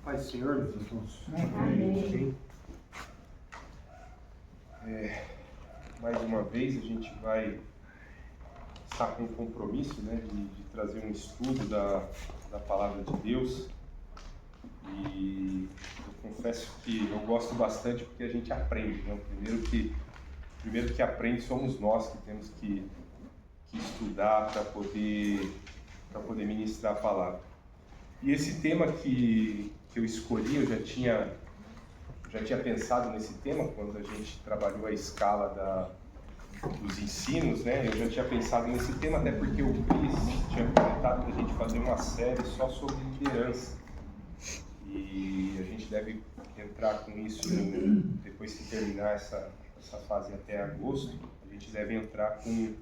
Pai Senhor, meus irmãos. Amém. Mais uma vez a gente vai estar com um compromisso, de trazer um estudo da Palavra de Deus. E eu confesso que eu gosto bastante porque a gente aprende, né? O primeiro que aprende somos nós, que temos que estudar para poder ministrar a palavra. E esse tema que eu escolhi, eu já tinha pensado nesse tema quando a gente trabalhou a escala dos ensinos, né? Eu já tinha pensado nesse tema, até porque o Cris tinha comentado para a gente fazer uma série só sobre liderança. E a gente deve entrar com isso depois que terminar essa fase até agosto. A gente deve entrar com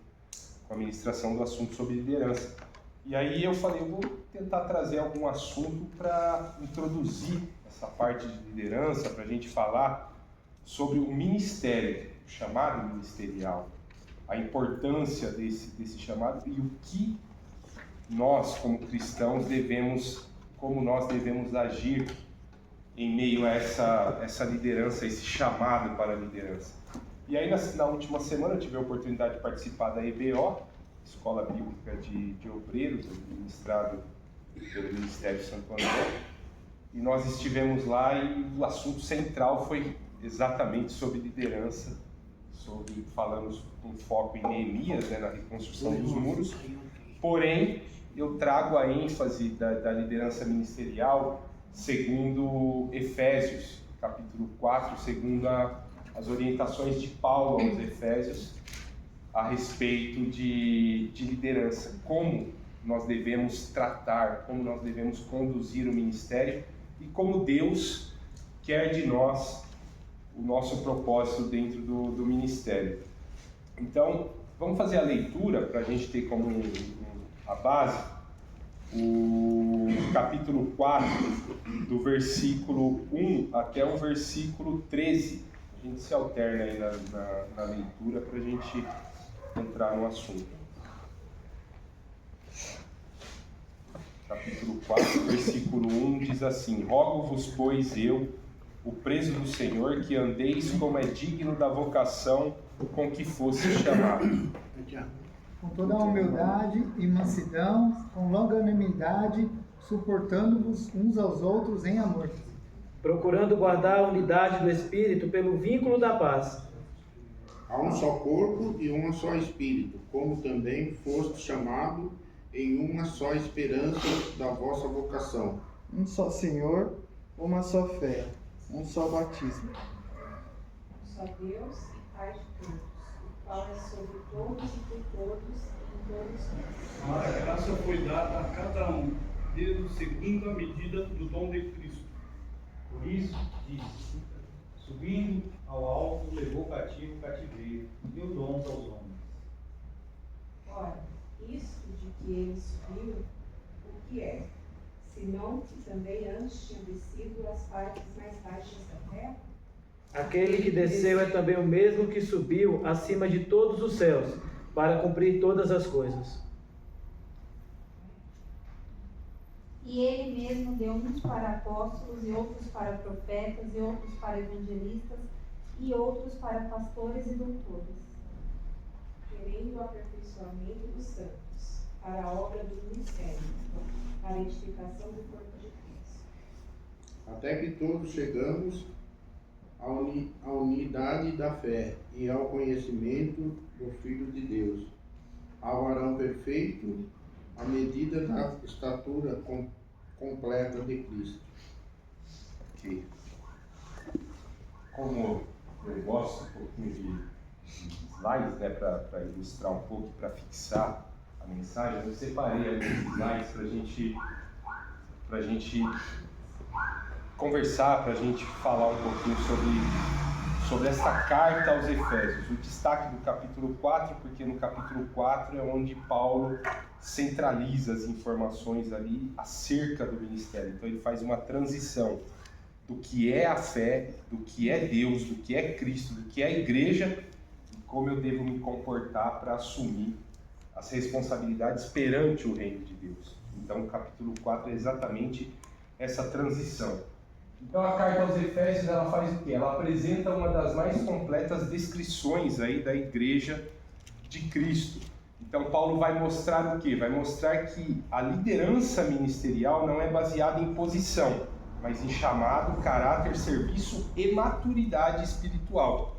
a ministração do assunto sobre liderança. E aí eu falei, eu vou tentar trazer algum assunto para introduzir essa parte de liderança, para a gente falar sobre o ministério, o chamado ministerial, a importância desse chamado e o que nós, como cristãos, como nós devemos agir em meio a essa liderança, esse chamado para a liderança. E aí na última semana eu tive a oportunidade de participar da EBO, Escola Bíblica de Obreiros, ministrado pelo Ministério Santo André, e nós estivemos lá e o assunto central foi exatamente sobre liderança, falamos com foco em Neemias, na reconstrução dos muros, porém eu trago a ênfase da liderança ministerial segundo Efésios, capítulo 4, segundo as orientações de Paulo aos Efésios, a respeito de liderança, como nós devemos tratar, como nós devemos conduzir o ministério e como Deus quer de nós o nosso propósito dentro do ministério. Então, vamos fazer a leitura para a gente ter como a base o capítulo 4, do versículo 1 até o versículo 13. A gente se alterna aí na leitura para a gente entrar no assunto. Capítulo 4, versículo 1 diz assim: Rogo-vos, pois eu, o preso do Senhor, que andeis como é digno da vocação com que fosse chamado. Com toda a humildade e mansidão, com longanimidade, suportando-vos uns aos outros em amor. Procurando guardar a unidade do Espírito pelo vínculo da paz. Há um só corpo e um só Espírito, como também foste chamado em uma só esperança da vossa vocação. Um só Senhor, uma só fé, um só batismo. Um só Deus e Pai de todos, o qual é sobre todos e por todos e em todos nós. Mas a graça foi dada a cada um, Deus segundo a medida do dom de Cristo. Por isso, diz, subindo ao alto, levou cativo o cativeiro, e deu dons aos homens. Ora, isto de que ele subiu, o que é? Senão que também antes tinha descido as partes mais baixas da terra? Aquele que desceu é também o mesmo que subiu acima de todos os céus, para cumprir todas as coisas. E ele mesmo deu uns para apóstolos, e outros para profetas, e outros para evangelistas, e outros para pastores e doutores, Querendo o aperfeiçoamento dos santos, para a obra do ministério, para a edificação do corpo de Cristo. Até que todos chegamos à unidade da fé e ao conhecimento do Filho de Deus, ao varão perfeito, à medida da estatura completa de Cristo. Que, como eu gosto um pouquinho de slides, para ilustrar um pouco, para fixar a mensagem, eu separei alguns slides para a gente conversar, para a gente falar um pouquinho sobre essa carta aos Efésios. O destaque do capítulo 4, porque no capítulo 4 é onde Paulo centraliza as informações ali acerca do ministério. Então ele faz uma transição do que é a fé, do que é Deus, do que é Cristo, do que é a igreja, e como eu devo me comportar para assumir as responsabilidades perante o reino de Deus. Então o capítulo 4 é exatamente essa transição. Então a carta aos Efésios, ela faz o quê? Ela apresenta uma das mais completas descrições aí da igreja de Cristo. Então Paulo vai mostrar o quê? Vai mostrar que a liderança ministerial não é baseada em posição, mas em chamado, caráter, serviço e maturidade espiritual.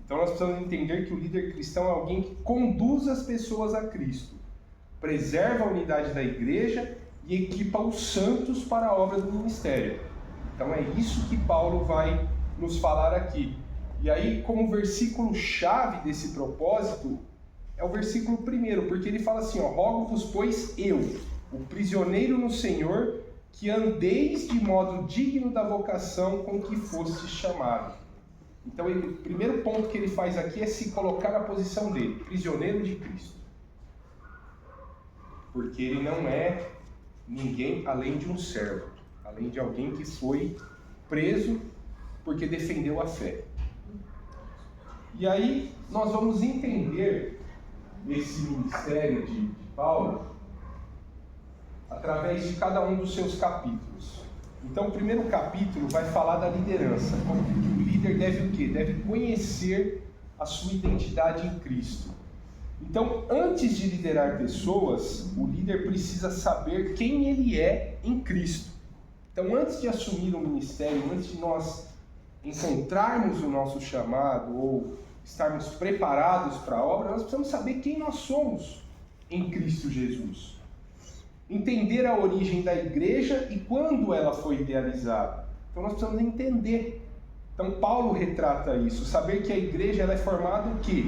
Então nós precisamos entender que o líder cristão é alguém que conduz as pessoas a Cristo, preserva a unidade da igreja e equipa os santos para a obra do ministério. Então é isso que Paulo vai nos falar aqui. E aí, como versículo-chave desse propósito, é o versículo 1, porque ele fala assim, rogo-vos, pois eu, o prisioneiro no Senhor, que andeis de modo digno da vocação com que fostes chamado. Então, o primeiro ponto que ele faz aqui é se colocar na posição dele, prisioneiro de Cristo. Porque ele não é ninguém além de um servo, além de alguém que foi preso porque defendeu a fé. E aí, nós vamos entender esse ministério de Paulo através de cada um dos seus capítulos. Então, o primeiro capítulo vai falar da liderança, como que o líder deve o quê? Deve conhecer a sua identidade em Cristo. Então, antes de liderar pessoas, o líder precisa saber quem ele é em Cristo. Então, antes de assumir o ministério, antes de nós encontrarmos o nosso chamado ou estarmos preparados para a obra, nós precisamos saber quem nós somos em Cristo Jesus. Entender a origem da igreja e quando ela foi idealizada. Então nós precisamos entender. Então Paulo retrata isso, saber que a igreja ela é formada o quê?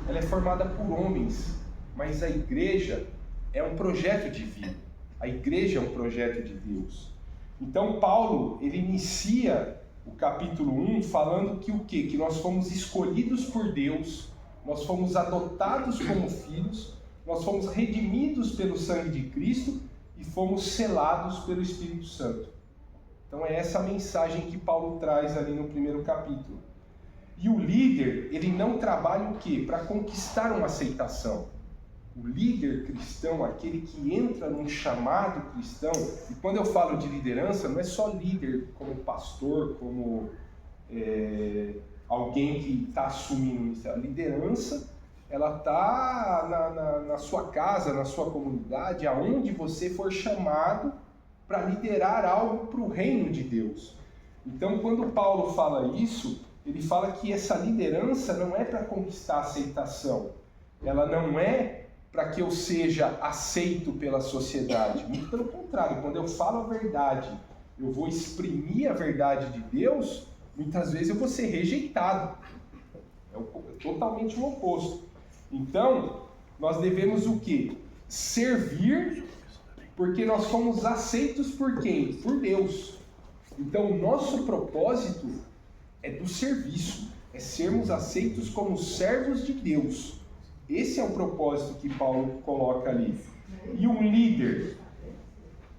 Ela é formada por homens, mas a igreja é um projeto divino. A igreja é um projeto de Deus. Então Paulo, ele inicia o capítulo 1 falando que o quê? Que nós fomos escolhidos por Deus, nós fomos adotados como filhos, nós fomos redimidos pelo sangue de Cristo e fomos selados pelo Espírito Santo. Então é essa a mensagem que Paulo traz ali no primeiro capítulo. E o líder, ele não trabalha o quê? Para conquistar uma aceitação. O líder cristão, aquele que entra num chamado cristão, e quando eu falo de liderança, não é só líder como pastor, como alguém que está assumindo isso. A liderança, ela está na sua casa, na sua comunidade, aonde você for chamado para liderar algo para o reino de Deus. Então, quando Paulo fala isso, ele fala que essa liderança não é para conquistar aceitação, ela não é para que eu seja aceito pela sociedade. Muito pelo contrário, quando eu falo a verdade, eu vou exprimir a verdade de Deus, muitas vezes eu vou ser rejeitado. É totalmente o oposto. Então, nós devemos o quê? Servir, porque nós fomos aceitos por quem? Por Deus. Então, o nosso propósito é do serviço, é sermos aceitos como servos de Deus. Esse é o propósito que Paulo coloca ali. E um líder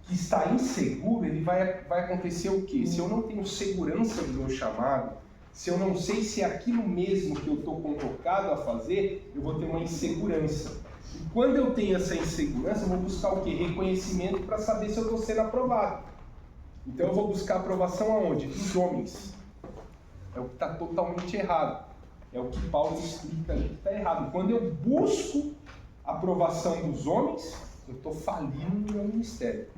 que está inseguro, ele vai acontecer o quê? Se eu não tenho segurança do meu chamado, se eu não sei se é aquilo mesmo que eu estou convocado a fazer, eu vou ter uma insegurança. E quando eu tenho essa insegurança, eu vou buscar o quê? Reconhecimento para saber se eu estou sendo aprovado. Então eu vou buscar aprovação aonde? Dos homens. É o que está totalmente errado. É o que Paulo explica ali que está errado. Quando eu busco a aprovação dos homens, eu estou falindo no meu ministério.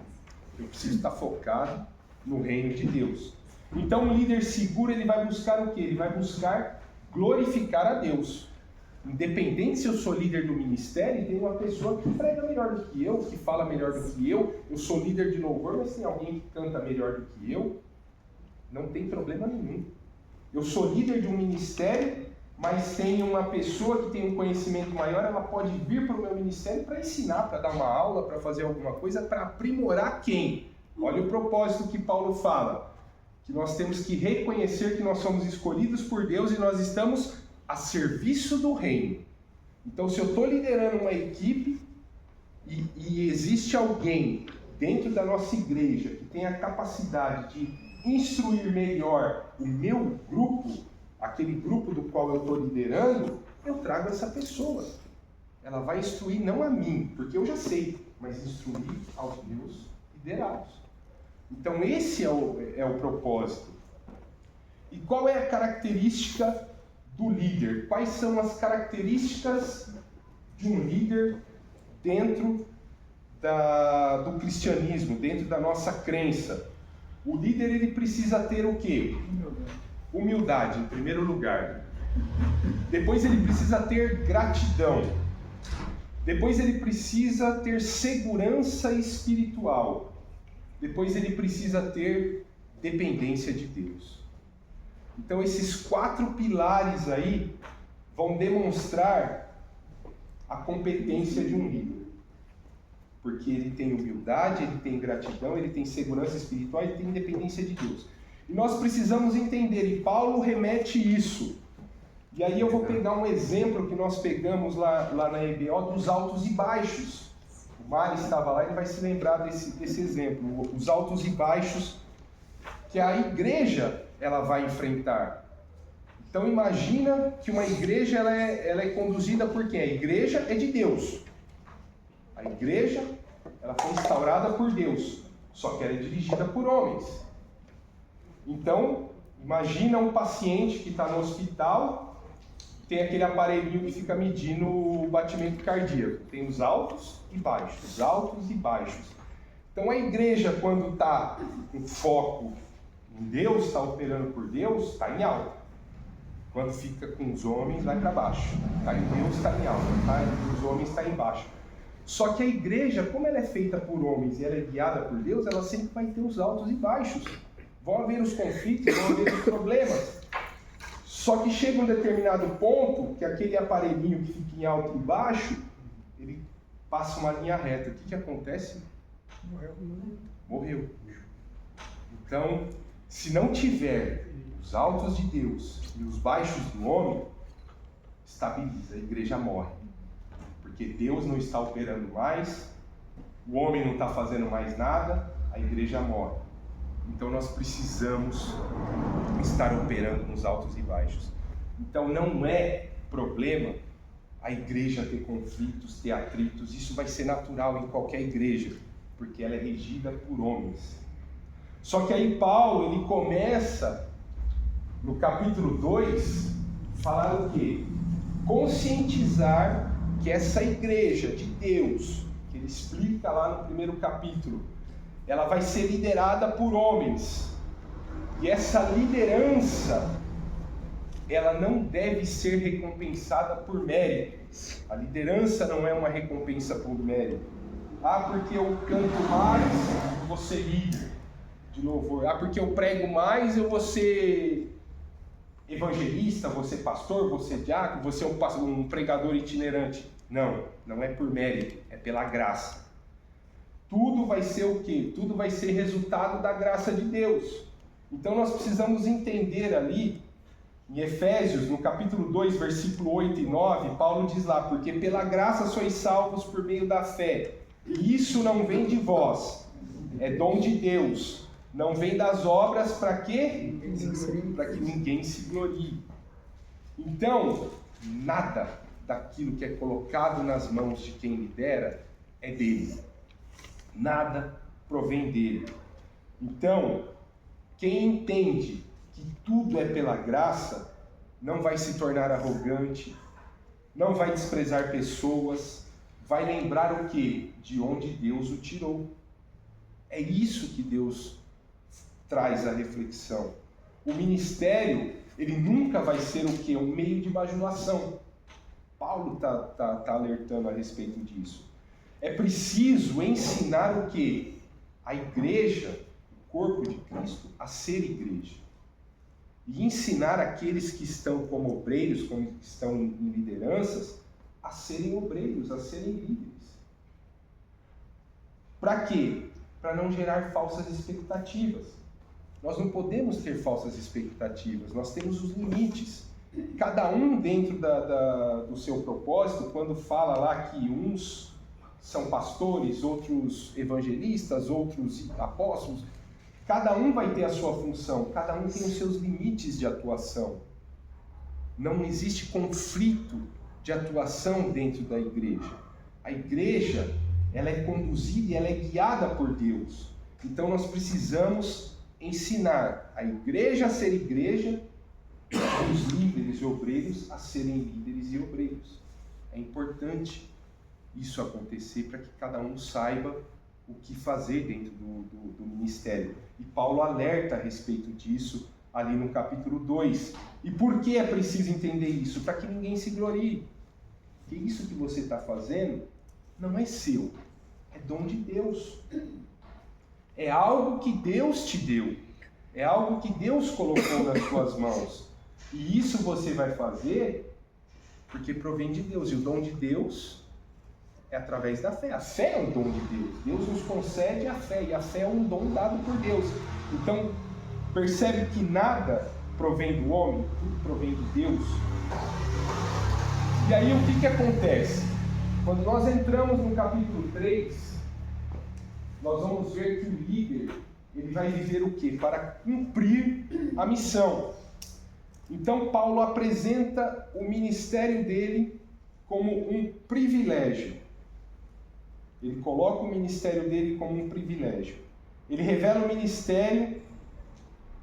Eu preciso estar focado no reino de Deus. Então um líder seguro, ele vai buscar o quê? Ele vai buscar glorificar a Deus. Independente se eu sou líder do ministério, tem uma pessoa que prega melhor do que eu, que fala melhor do que eu sou líder de louvor, mas tem alguém que canta melhor do que eu, não tem problema nenhum. Eu sou líder de um ministério, mas tem uma pessoa que tem um conhecimento maior, ela pode vir para o meu ministério para ensinar, para dar uma aula, para fazer alguma coisa, para aprimorar quem? Olha o propósito que Paulo fala, que nós temos que reconhecer que nós somos escolhidos por Deus e nós estamos a serviço do reino. Então, se eu estou liderando uma equipe e existe alguém dentro da nossa igreja que tem a capacidade de instruir melhor o meu grupo, aquele grupo do qual eu estou liderando, eu trago essa pessoa. Ela vai instruir não a mim, porque eu já sei, mas instruir aos meus liderados. Então esse é o propósito. E qual é a característica do líder? Quais são as características de um líder dentro do cristianismo, dentro da nossa crença? O líder, ele precisa ter o quê? Humildade, em primeiro lugar. Depois ele precisa ter gratidão. Depois ele precisa ter segurança espiritual. Depois ele precisa ter dependência de Deus. Então esses 4 pilares aí vão demonstrar a competência de um líder. Porque ele tem humildade, ele tem gratidão, ele tem segurança espiritual, ele tem independência de Deus. E nós precisamos entender, e Paulo remete isso. E aí eu vou pegar um exemplo que nós pegamos lá na EBO dos altos e baixos. O Mário estava lá e ele vai se lembrar desse exemplo. Os altos e baixos que a igreja ela vai enfrentar. Então imagina que uma igreja ela é conduzida por quem? A igreja é de Deus. A igreja ela foi instaurada por Deus, só que ela é dirigida por homens. Então, imagina um paciente que está no hospital, tem aquele aparelhinho que fica medindo o batimento cardíaco. Tem os altos e baixos, altos e baixos. Então a igreja, quando está com foco em Deus, está operando por Deus, está em alta. Quando fica com os homens, vai para baixo. Está em Deus, está em alta. Tá? Os homens, está em baixo. Só que a igreja, como ela é feita por homens e ela é guiada por Deus, ela sempre vai ter os altos e baixos. Vão haver os conflitos, vão haver os problemas. Só que chega um determinado ponto que aquele aparelhinho que fica em alto e baixo, ele passa uma linha reta. O que acontece? Morreu. Então, se não tiver os altos de Deus e os baixos do homem, estabiliza, a igreja morre. Porque Deus não está operando mais, o homem não está fazendo mais nada, a igreja morre. Então nós precisamos estar operando nos altos e baixos. Então não é problema a igreja ter conflitos, ter atritos, isso vai ser natural em qualquer igreja, porque ela é regida por homens. Só que aí Paulo, ele começa, no capítulo 2, falar o quê? Conscientizar que essa igreja de Deus, que ele explica lá no primeiro capítulo, ela vai ser liderada por homens. E essa liderança, ela não deve ser recompensada por méritos. A liderança não é uma recompensa por mérito. Porque eu canto mais, eu vou ser líder de louvor. Porque eu prego mais, eu vou ser evangelista, vou ser pastor, vou ser diácono, vou ser um pregador itinerante. Não, não é por mérito, é pela graça. Tudo vai ser o quê? Tudo vai ser resultado da graça de Deus. Então nós precisamos entender ali, em Efésios, no capítulo 2, versículo 8 e 9, Paulo diz lá, porque pela graça sois salvos por meio da fé, e isso não vem de vós, é dom de Deus, não vem das obras para quê? Para que ninguém se glorie. Então, nada daquilo que é colocado nas mãos de quem lidera é dele. Nada provém dele. Então, quem entende que tudo é pela graça, não vai se tornar arrogante, não vai desprezar pessoas, vai lembrar o quê? De onde Deus o tirou. É isso que Deus traz à reflexão. O ministério, ele nunca vai ser o quê? Um meio de bajulação. Paulo está alertando a respeito disso. É preciso ensinar o quê? A igreja, o corpo de Cristo, a ser igreja. E ensinar aqueles que estão como obreiros, que estão em lideranças, a serem obreiros, a serem líderes. Para quê? Para não gerar falsas expectativas. Nós não podemos ter falsas expectativas, nós temos os limites. Cada um dentro do seu propósito, quando fala lá que uns são pastores, outros evangelistas, outros apóstolos, cada um vai ter a sua função, cada um tem os seus limites de atuação. Não existe conflito de atuação dentro da igreja. A igreja, ela é conduzida e ela é guiada por Deus. Então nós precisamos ensinar a igreja a ser igreja e os líderes e obreiros a serem líderes e obreiros. É importante isso acontecer para que cada um saiba o que fazer dentro do ministério. E Paulo alerta a respeito disso ali no capítulo 2. E por que é preciso entender isso? Para que ninguém se glorie. Porque isso que você está fazendo não é seu, é dom de Deus. É algo que Deus te deu. É algo que Deus colocou nas suas mãos. E isso você vai fazer porque provém de Deus. E o dom de Deus é através da fé. A fé é um dom de Deus. Deus nos concede a fé. E a fé é um dom dado por Deus. Então, percebe que nada provém do homem, tudo provém de Deus. E aí o que acontece? Quando nós entramos no capítulo 3, nós vamos ver que o líder, ele vai viver o quê? Para cumprir a missão. Então Paulo apresenta o ministério dele como um privilégio. Ele coloca o ministério dele como um privilégio. Ele revela o ministério,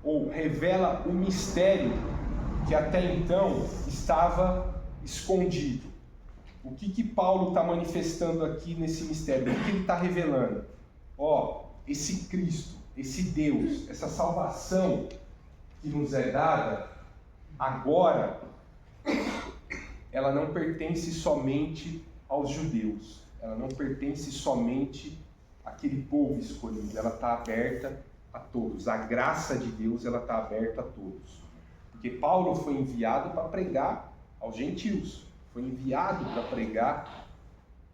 ou revela o mistério que até então estava escondido. O que Paulo está manifestando aqui nesse mistério? O que ele está revelando? Esse Cristo, esse Deus, essa salvação que nos é dada, agora, ela não pertence somente aos judeus. Ela não pertence somente àquele povo escolhido. Ela está aberta a todos. A graça de Deus, ela está aberta a todos. Porque Paulo foi enviado para pregar aos gentios. Foi enviado para pregar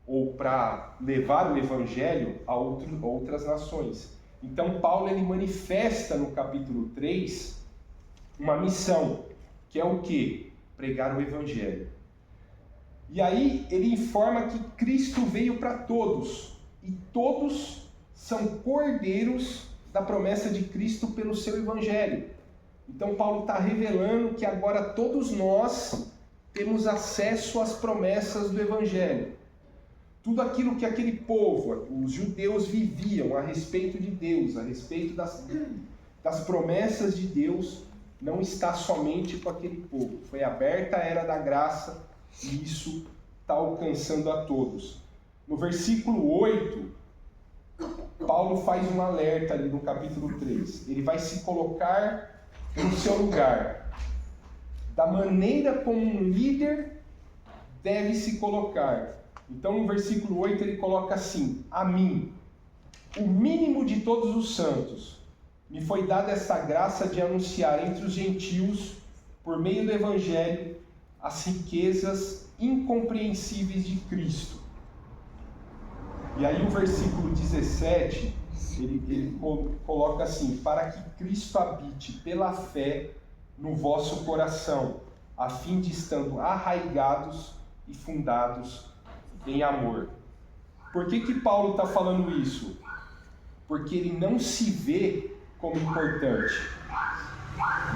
ou para levar o evangelho a outras nações. Então Paulo, ele manifesta no capítulo 3 uma missão, que é o quê? Pregar o evangelho. E aí ele informa que Cristo veio para todos, e todos são cordeiros da promessa de Cristo pelo seu evangelho. Então Paulo está revelando que agora todos nós temos acesso às promessas do evangelho. Tudo aquilo que aquele povo, os judeus, viviam a respeito de Deus, a respeito das promessas de Deus, não está somente com aquele povo. Foi aberta a era da graça e isso está alcançando a todos. No versículo 8, Paulo faz um alerta ali no capítulo 3. Ele vai se colocar no seu lugar, da maneira como um líder deve se colocar. Então no versículo 8 ele coloca assim: a mim, o mínimo de todos os santos, me foi dada essa graça de anunciar entre os gentios, por meio do evangelho, as riquezas incompreensíveis de Cristo. E aí o versículo 17, ele coloca assim: para que Cristo habite pela fé no vosso coração, a fim de estando arraigados e fundados em amor. Por que Paulo está falando isso? Porque ele não se vê como importante.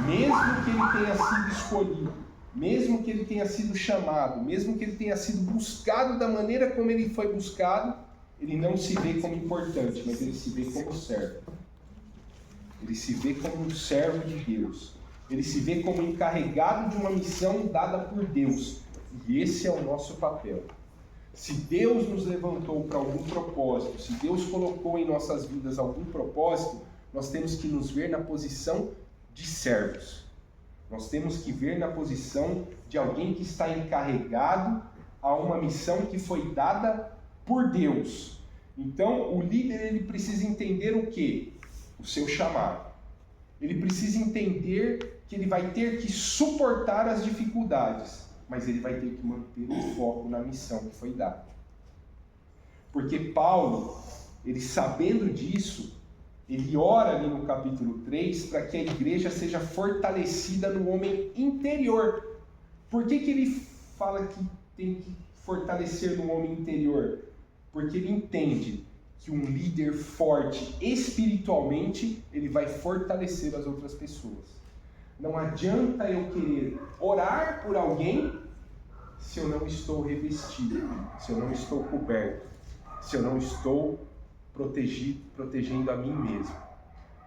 Mesmo que ele tenha sido escolhido, mesmo que ele tenha sido chamado, mesmo que ele tenha sido buscado da maneira como ele foi buscado, ele não se vê como importante, mas ele se vê como servo. Ele se vê como um servo de Deus. Ele se vê como encarregado de uma missão dada por Deus. E esse é o nosso papel. Se Deus nos levantou para algum propósito, se Deus colocou em nossas vidas algum propósito, nós temos que nos ver na posição de servos. Nós temos que ver na posição de alguém que está encarregado a uma missão que foi dada por Deus. Então, o líder, ele precisa entender o quê? O seu chamado. Ele precisa entender que ele vai ter que suportar as dificuldades, mas ele vai ter que manter o foco na missão que foi dada. Porque Paulo, ele sabendo disso, ele ora ali no capítulo 3 para que a igreja seja fortalecida no homem interior. Por que ele fala que tem que fortalecer no homem interior? Porque ele entende que um líder forte espiritualmente, ele vai fortalecer as outras pessoas. Não adianta eu querer orar por alguém se eu não estou revestido, se eu não estou coberto, se eu não estou protegendo a mim mesmo.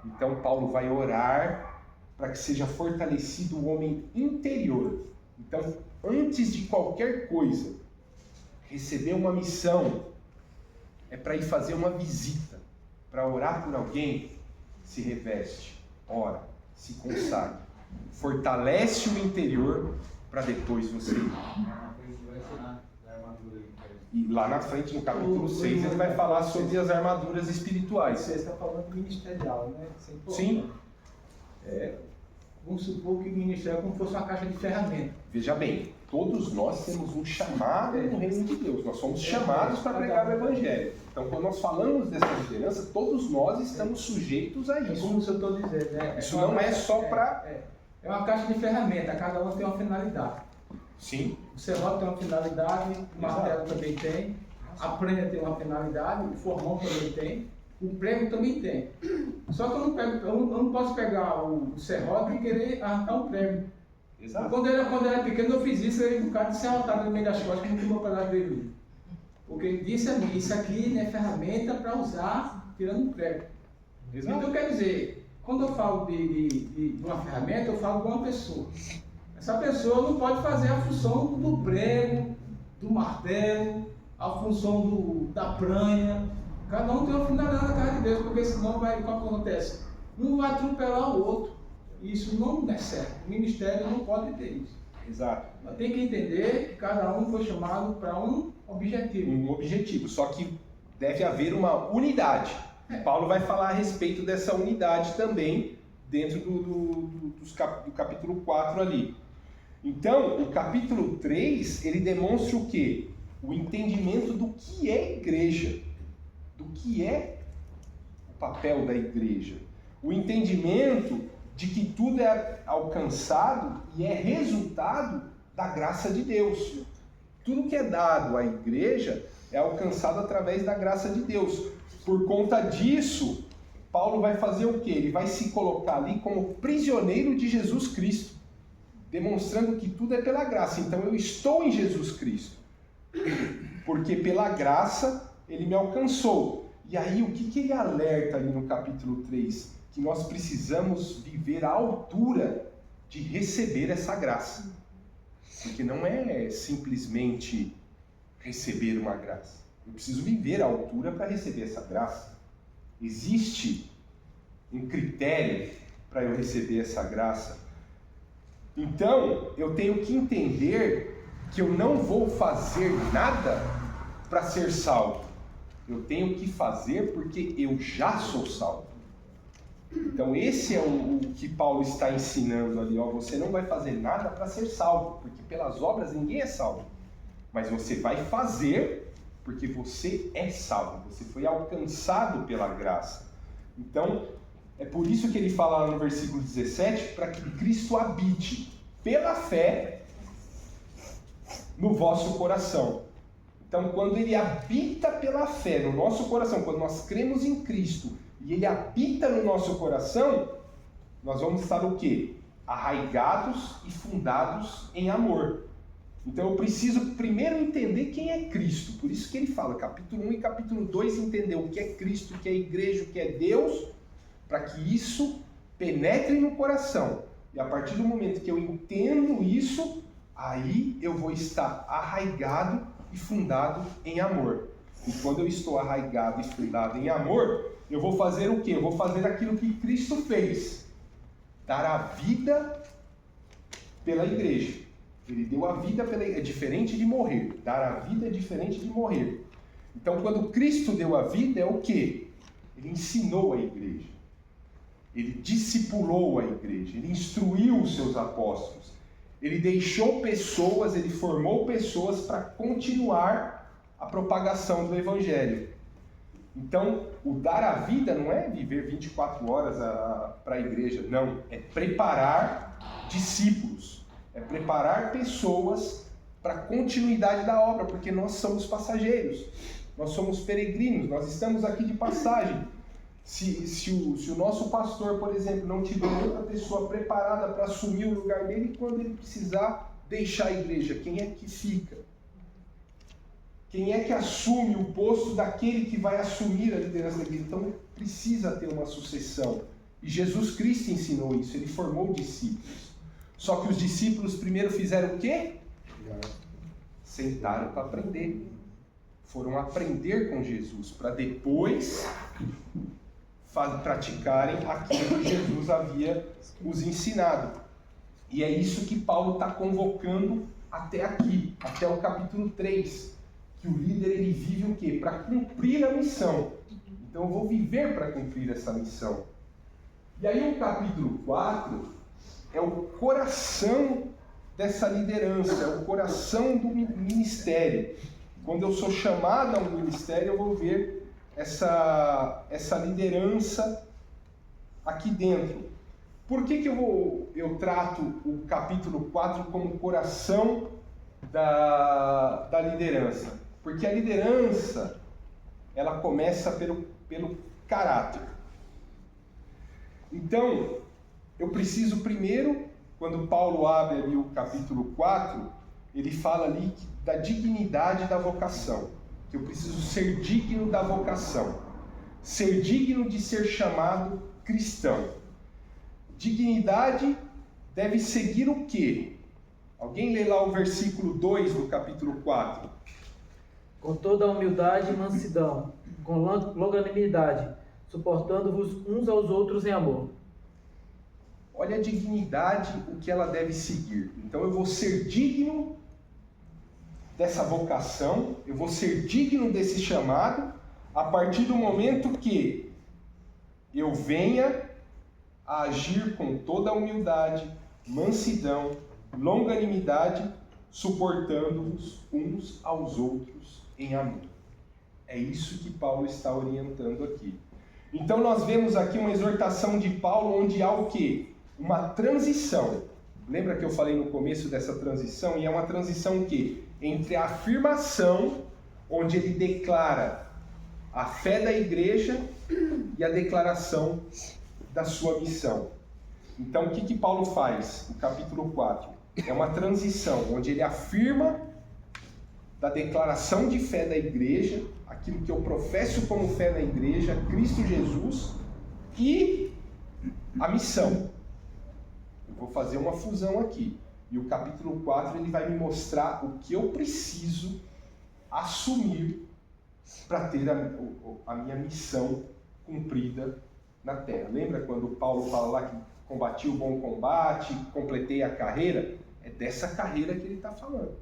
Então Paulo vai orar para que seja fortalecido o homem interior. Então, antes de qualquer coisa, receber uma missão é para ir fazer uma visita, para orar por alguém, se reveste, ora, se consagra, fortalece o interior para depois você ir. E lá na frente, no capítulo 6, ele vai falar sobre as armaduras espirituais. Você está falando ministerial, né? Sim. Vamos supor que o ministério é como se fosse uma caixa de ferramentas. Veja bem, todos nós temos um chamado no reino de Deus. Nós somos chamados para pregar o Evangelho. Então, quando nós falamos dessa liderança, todos nós estamos sujeitos a É isso. como eu estou dizendo, né? Isso não é só para... É uma caixa de ferramentas, cada uma tem uma finalidade. Sim. O serrote tem uma finalidade, o martelo também tem, a prenha tem uma finalidade, o formão também tem, o prego também tem. Só que eu não posso pegar o serrote e querer arrancar o prego. Exato. Quando eu era pequeno, eu fiz isso, eu um cara de serrotado no meio das costas, como tomou pedaço dele. Porque ele disse a mim, isso aqui é ferramenta para usar tirando o prego. Exato. Então quer dizer, quando eu falo de uma ferramenta, eu falo de uma pessoa. Essa pessoa não pode fazer a função do prego, do martelo, a função da pranha. Cada um tem uma finalidade na casa de Deus, porque senão o que acontece? Um vai atropelar o outro. Isso não é certo. O ministério não pode ter isso. Exato. Mas tem que entender que cada um foi chamado para um objetivo. Um objetivo, só que deve haver uma unidade. Paulo vai falar a respeito dessa unidade também dentro do capítulo 4 ali. Então, o capítulo 3, ele demonstra o quê? O entendimento do que é igreja, do que é o papel da igreja. O entendimento de que tudo é alcançado e é resultado da graça de Deus. Tudo que é dado à igreja é alcançado através da graça de Deus. Por conta disso, Paulo vai fazer o quê? Ele vai se colocar ali como prisioneiro de Jesus Cristo, demonstrando que tudo é pela graça. Então eu estou em Jesus Cristo, porque pela graça ele me alcançou. E aí o que ele alerta ali no capítulo 3? Que nós precisamos viver à altura de receber essa graça. Porque não é simplesmente receber uma graça. Eu preciso viver à altura para receber essa graça. Existe um critério para eu receber essa graça. Então, eu tenho que entender que eu não vou fazer nada para ser salvo. Eu tenho que fazer porque eu já sou salvo. Então, esse é o que Paulo está ensinando ali. Ó, você não vai fazer nada para ser salvo, porque pelas obras ninguém é salvo. Mas você vai fazer porque você é salvo. Você foi alcançado pela graça. Então, é por isso que ele fala lá no versículo 17, para que Cristo habite pela fé no vosso coração. Então, quando ele habita pela fé no nosso coração, quando nós cremos em Cristo e ele habita no nosso coração, nós vamos estar o quê? Arraigados e fundados em amor. Então eu preciso primeiro entender quem é Cristo. Por isso que ele fala, capítulo 1 e capítulo 2, entender o que é Cristo, o que é igreja, o que é Deus, para que isso penetre no coração. E a partir do momento que eu entendo isso, aí eu vou estar arraigado e fundado em amor. E quando eu estou arraigado e fundado em amor, eu vou fazer o quê? Eu vou fazer aquilo que Cristo fez. Dar a vida pela igreja. Ele deu a vida pela igreja. É diferente de morrer. Dar a vida é diferente de morrer. Então, quando Cristo deu a vida, é o quê? Ele ensinou a igreja. Ele discipulou a igreja. Ele instruiu os seus apóstolos. Ele deixou pessoas, ele formou pessoas para continuar a propagação do evangelho. Então, o dar a vida não é viver 24 horas para a igreja, não. É preparar discípulos, é preparar pessoas para a continuidade da obra, porque nós somos passageiros, nós somos peregrinos, nós estamos aqui de passagem. Se o nosso pastor, por exemplo, não tiver outra pessoa preparada para assumir o lugar dele, quando ele precisar deixar a igreja, quem é que fica? Quem é que assume o posto daquele que vai assumir a liderança da igreja? Então precisa ter uma sucessão. E Jesus Cristo ensinou isso, ele formou discípulos. Só que os discípulos primeiro fizeram o quê? Sentaram para aprender. Foram aprender com Jesus, para depois praticarem aquilo que Jesus havia os ensinado. E é isso que Paulo está convocando até aqui, até o capítulo 3. Que o líder ele vive o quê? Para cumprir a missão. Então eu vou viver para cumprir essa missão. E aí o capítulo 4 é o coração dessa liderança, é o coração do ministério. Quando eu sou chamado a um ministério, eu vou ver essa liderança aqui dentro. Por que eu trato o capítulo 4 como coração da liderança? Porque a liderança, ela começa pelo caráter. Então, eu preciso primeiro, quando Paulo abre ali o capítulo 4, ele fala ali da dignidade da vocação. Que eu preciso ser digno da vocação. Ser digno de ser chamado cristão. Dignidade deve seguir o quê? Alguém lê lá o versículo 2 do capítulo 4. Com toda a humildade e mansidão, com longanimidade, suportando-vos uns aos outros em amor. Olha a dignidade, o que ela deve seguir. Então eu vou ser digno dessa vocação, eu vou ser digno desse chamado, a partir do momento que eu venha a agir com toda a humildade, mansidão, longanimidade, suportando-vos uns aos outros em amor. É isso que Paulo está orientando aqui. Então nós vemos aqui uma exortação de Paulo onde há o quê? Uma transição. Lembra que eu falei no começo dessa transição? E é uma transição o quê? Entre a afirmação, onde ele declara a fé da igreja, e a declaração da sua missão. Então o que Paulo faz no capítulo 4? É uma transição, onde ele afirma da declaração de fé da igreja, aquilo que eu professo como fé na igreja, Cristo Jesus, e a missão. Eu vou fazer uma fusão aqui. E o capítulo 4 ele vai me mostrar o que eu preciso assumir para ter a minha missão cumprida na terra. Lembra quando Paulo fala lá que combati o bom combate, completei a carreira? É dessa carreira que ele está falando.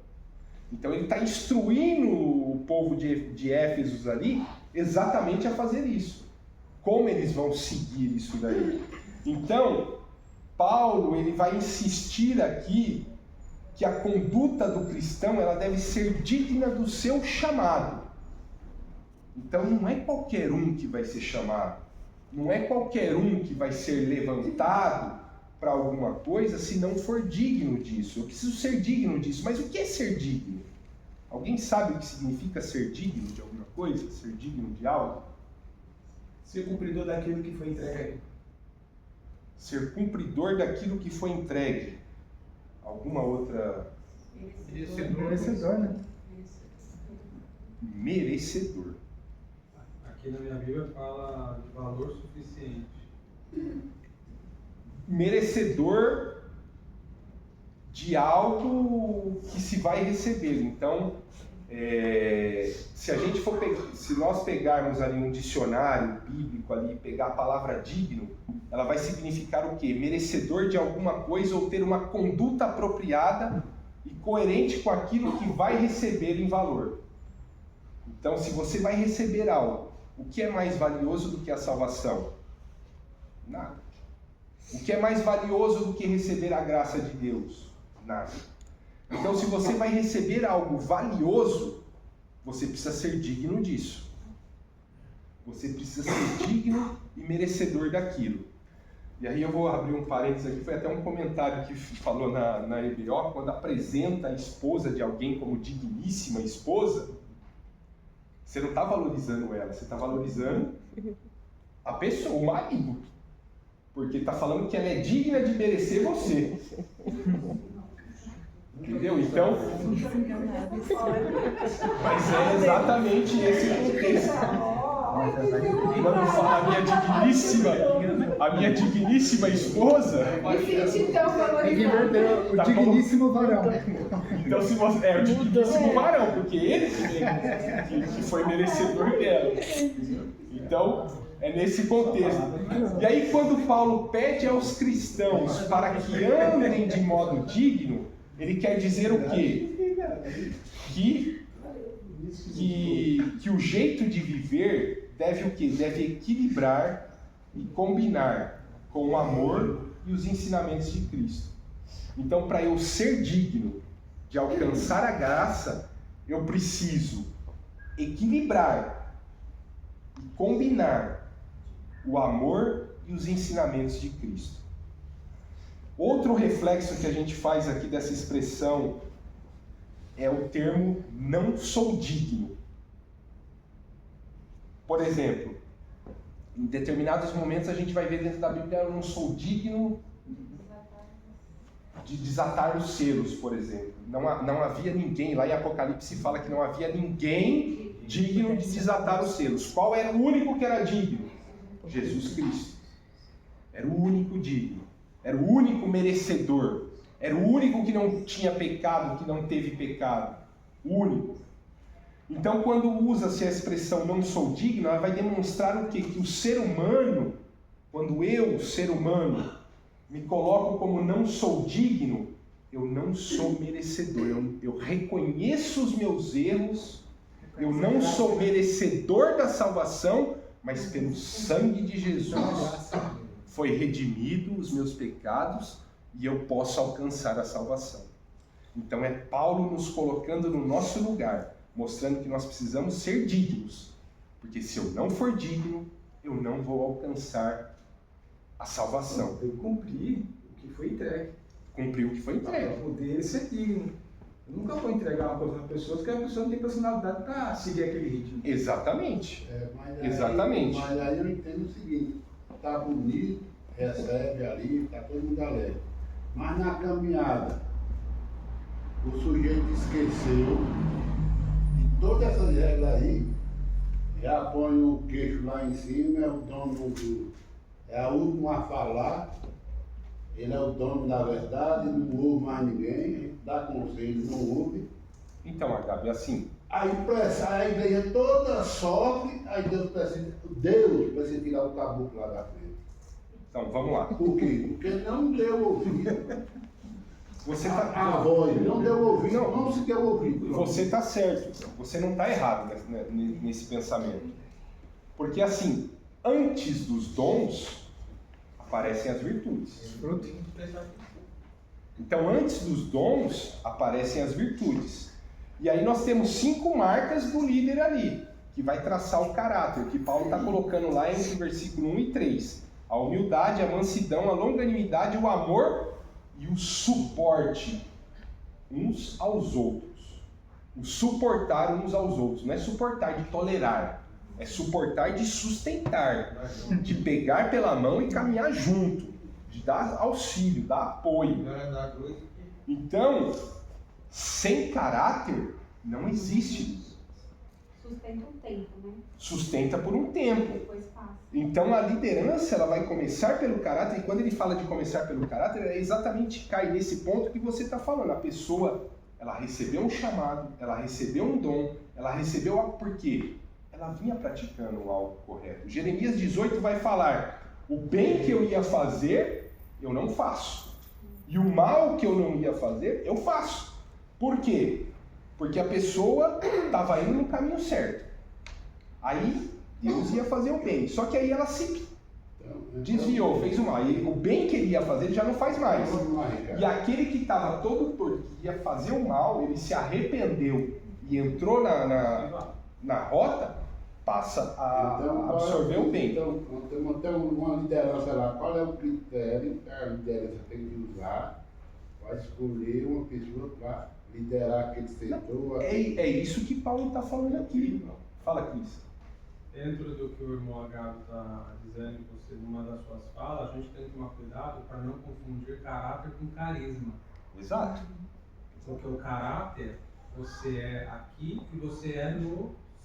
Então ele está instruindo o povo de Éfeso ali exatamente a fazer isso. Como eles vão seguir isso daí? Então, Paulo ele vai insistir aqui que a conduta do cristão ela deve ser digna do seu chamado. Então não é qualquer um que vai ser chamado. Não é qualquer um que vai ser levantado para alguma coisa se não for digno disso. Eu preciso ser digno disso. Mas o que é ser digno? Alguém sabe o que significa ser digno de alguma coisa? Ser digno de algo? Ser cumpridor daquilo que foi entregue. Ser cumpridor daquilo que foi entregue. Alguma outra? Merecedor, né? Merecedor. Aqui na minha Bíblia fala de valor suficiente. Merecedor De algo que se vai receber. Então, se nós pegarmos ali um dicionário bíblico ali, pegar a palavra digno, ela vai significar o quê? Merecedor de alguma coisa ou ter uma conduta apropriada e coerente com aquilo que vai receber em valor. Então, se você vai receber algo, o que é mais valioso do que a salvação? Nada. O que é mais valioso do que receber a graça de Deus? Nada. Então, se você vai receber algo valioso, você precisa ser digno disso. Você precisa ser digno e merecedor daquilo. E aí eu vou abrir um parênteses aqui, foi até um comentário que falou na EBO, quando apresenta a esposa de alguém como digníssima esposa, você não está valorizando ela, você está valorizando a pessoa, o marido. Porque está falando que ela é digna de merecer você. Entendeu? Então, mas é exatamente esse contexto. Quando fala a minha digníssima esposa, Tem que inverter o digníssimo varão. então se você é o digníssimo varão, porque ele que foi merecedor dela. Então, é nesse contexto. E aí, quando Paulo pede aos cristãos para que andem de modo digno, ele quer dizer o quê? Que o jeito de viver deve o quê? Deve equilibrar e combinar com o amor e os ensinamentos de Cristo. Então, para eu ser digno de alcançar a graça, eu preciso equilibrar e combinar o amor e os ensinamentos de Cristo. Outro reflexo que a gente faz aqui dessa expressão é o termo não sou digno. Por exemplo, em determinados momentos a gente vai ver dentro da Bíblia, eu não sou digno de desatar os selos, por exemplo. Não havia ninguém, lá em Apocalipse fala que não havia ninguém digno de desatar os selos. Qual era o único que era digno? Jesus Cristo. Era o único digno. Era o único merecedor. Era o único que não tinha pecado, que não teve pecado. O único. Então, quando usa-se a expressão não sou digno, ela vai demonstrar o quê? Que o ser humano, quando eu, ser humano, me coloco como não sou digno, eu não sou merecedor. Eu reconheço os meus erros, eu não sou merecedor da salvação, mas pelo sangue de Jesus foi redimido os meus pecados e eu posso alcançar a salvação. Então é Paulo nos colocando no nosso lugar, mostrando que nós precisamos ser dignos, porque se eu não for digno, eu não vou alcançar a salvação. Eu cumpri o que foi entregue. Cumpriu o que foi entregue. Para poder ser digno. Eu nunca vou entregar uma coisa para pessoas que a pessoa não tem personalidade para seguir aquele ritmo. Exatamente. Mas Exatamente. Mas aí eu entendo o seguinte, tá bonito, recebe ali, tá todo mundo alegre. Mas na caminhada, o sujeito esqueceu de todas essas regras aí, já põe o queixo lá em cima, é o dono do... é a última a falar, ele é o dono da verdade, não ouve mais ninguém, dá conselho, não ouve. Então, Agabe, assim, Aí a igreja toda sofre, aí Deus precisa tirar o caboclo lá da frente. então vamos lá. Por quê? Porque não deu ouvido. Você A voz, não deu ouvido, não se deu ouvido. Você está certo, você não está errado nesse pensamento. Porque assim, antes dos dons, aparecem as virtudes. Então, antes dos dons, aparecem as virtudes. E aí nós temos 5 marcas do líder ali, que vai traçar o caráter, que Paulo está colocando lá entre o versículo 1 e 3. A humildade, a mansidão, a longanimidade, o amor e o suporte uns aos outros. O suportar uns aos outros. Não é suportar de tolerar, é suportar de sustentar, de pegar pela mão e caminhar junto, de dar auxílio, dar apoio. Então, sem caráter, não existe. Sustenta um tempo, né? Sustenta por um tempo. Depois passa. Então a liderança ela vai começar pelo caráter, e quando ele fala de começar pelo caráter, é exatamente cai nesse ponto que você está falando. A pessoa, ela recebeu um chamado, ela recebeu um dom, ela recebeu algo por quê? Ela vinha praticando algo correto. Jeremias 18 vai falar, o bem que eu ia fazer, eu não faço. E o mal que eu não ia fazer, eu faço. Por quê? Porque a pessoa estava indo no caminho certo. Aí Deus ia fazer o bem. Só que aí ela se desviou, fez o mal. E o bem que ele ia fazer, ele já não faz mais. E aquele que estava todo torto, que ia fazer o mal, ele se arrependeu e entrou na rota, passa a absorver o bem. Então, temos uma liderança lá. Qual é o critério que a liderança tem que usar para escolher uma pessoa para liderar aquele setor? É isso que Paulo está falando aqui. Fala, Cris. Dentro do que o irmão Agabe está dizendo numa das suas falas, a gente tem que tomar cuidado para não confundir caráter com carisma. Exato. Porque o caráter, você é aqui e você é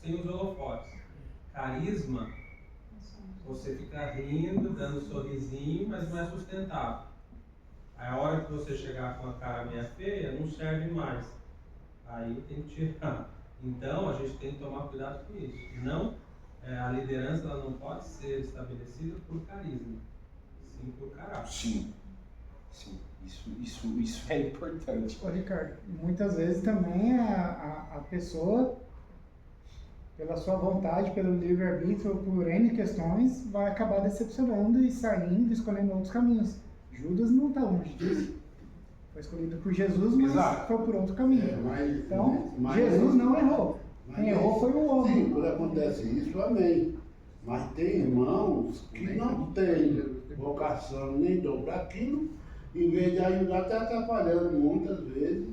sem os holofotes. Carisma, você fica rindo, dando um sorrisinho, mas não é sustentável. Aí a hora que você chegar com a cara meio feia, não serve mais. Aí tem que tirar. Então a gente tem que tomar cuidado com isso. Não, a liderança ela não pode ser estabelecida por carisma, sim por caráter. Sim. Isso é importante. Ô, Ricardo, muitas vezes também a pessoa, pela sua vontade, pelo livre-arbítrio, por N questões, vai acabar decepcionando e saindo, escolhendo outros caminhos. Judas não está longe disso. Foi escolhido por Jesus, mas Exato. foi por outro caminho. Então, Jesus não errou. Quem errou foi o homem. Sim, quando acontece isso, amém. Mas tem irmãos que não têm vocação nem dom para aquilo, em vez de ajudar, está atrapalhando muitas vezes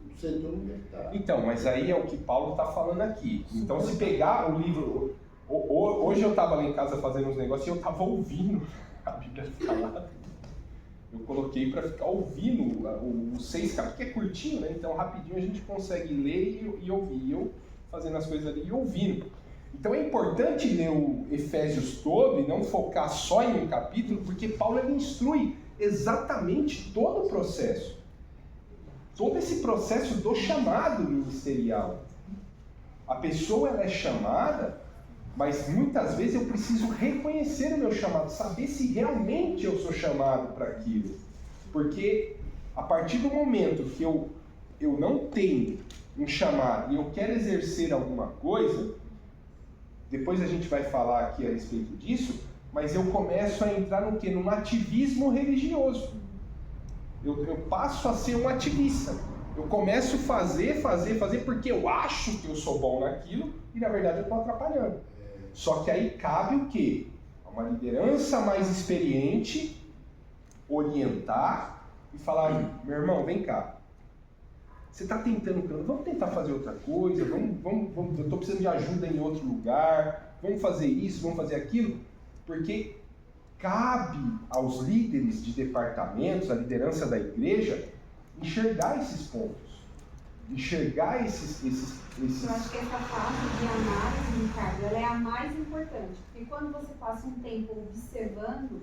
o setor onde ele está. Então, mas aí é o que Paulo está falando aqui. Então, se pegar o livro... Hoje eu estava lá em casa fazendo uns negócios e eu estava ouvindo a Bíblia falar. Eu coloquei para ficar ouvindo os 6 capítulos, que é curtinho, né? Então, rapidinho a gente consegue ler e ouvir. E eu fazendo as coisas ali e ouvindo. Então, é importante ler o Efésios todo e não focar só em um capítulo, porque Paulo ele instrui exatamente todo o processo. Todo esse processo do chamado ministerial. A pessoa ela é chamada, mas muitas vezes eu preciso reconhecer o meu chamado, saber se realmente eu sou chamado para aquilo. Porque a partir do momento que eu não tenho um chamado e eu quero exercer alguma coisa, depois a gente vai falar aqui a respeito disso, mas eu começo a entrar no quê? Num ativismo religioso. Eu passo a ser um ativista. Eu começo a fazer porque eu acho que eu sou bom naquilo e na verdade eu estou atrapalhando. Só que aí cabe o quê? Uma liderança mais experiente orientar e falar, meu irmão, vem cá. Você está tentando, vamos tentar fazer outra coisa, vamos, eu estou precisando de ajuda em outro lugar, vamos fazer isso, vamos fazer aquilo, porque cabe aos líderes de departamentos, a liderança da igreja, enxergar esses pontos, enxergar esses... Eu acho que essa fase de análise, Ricardo, ela é a mais importante, porque quando você passa um tempo observando,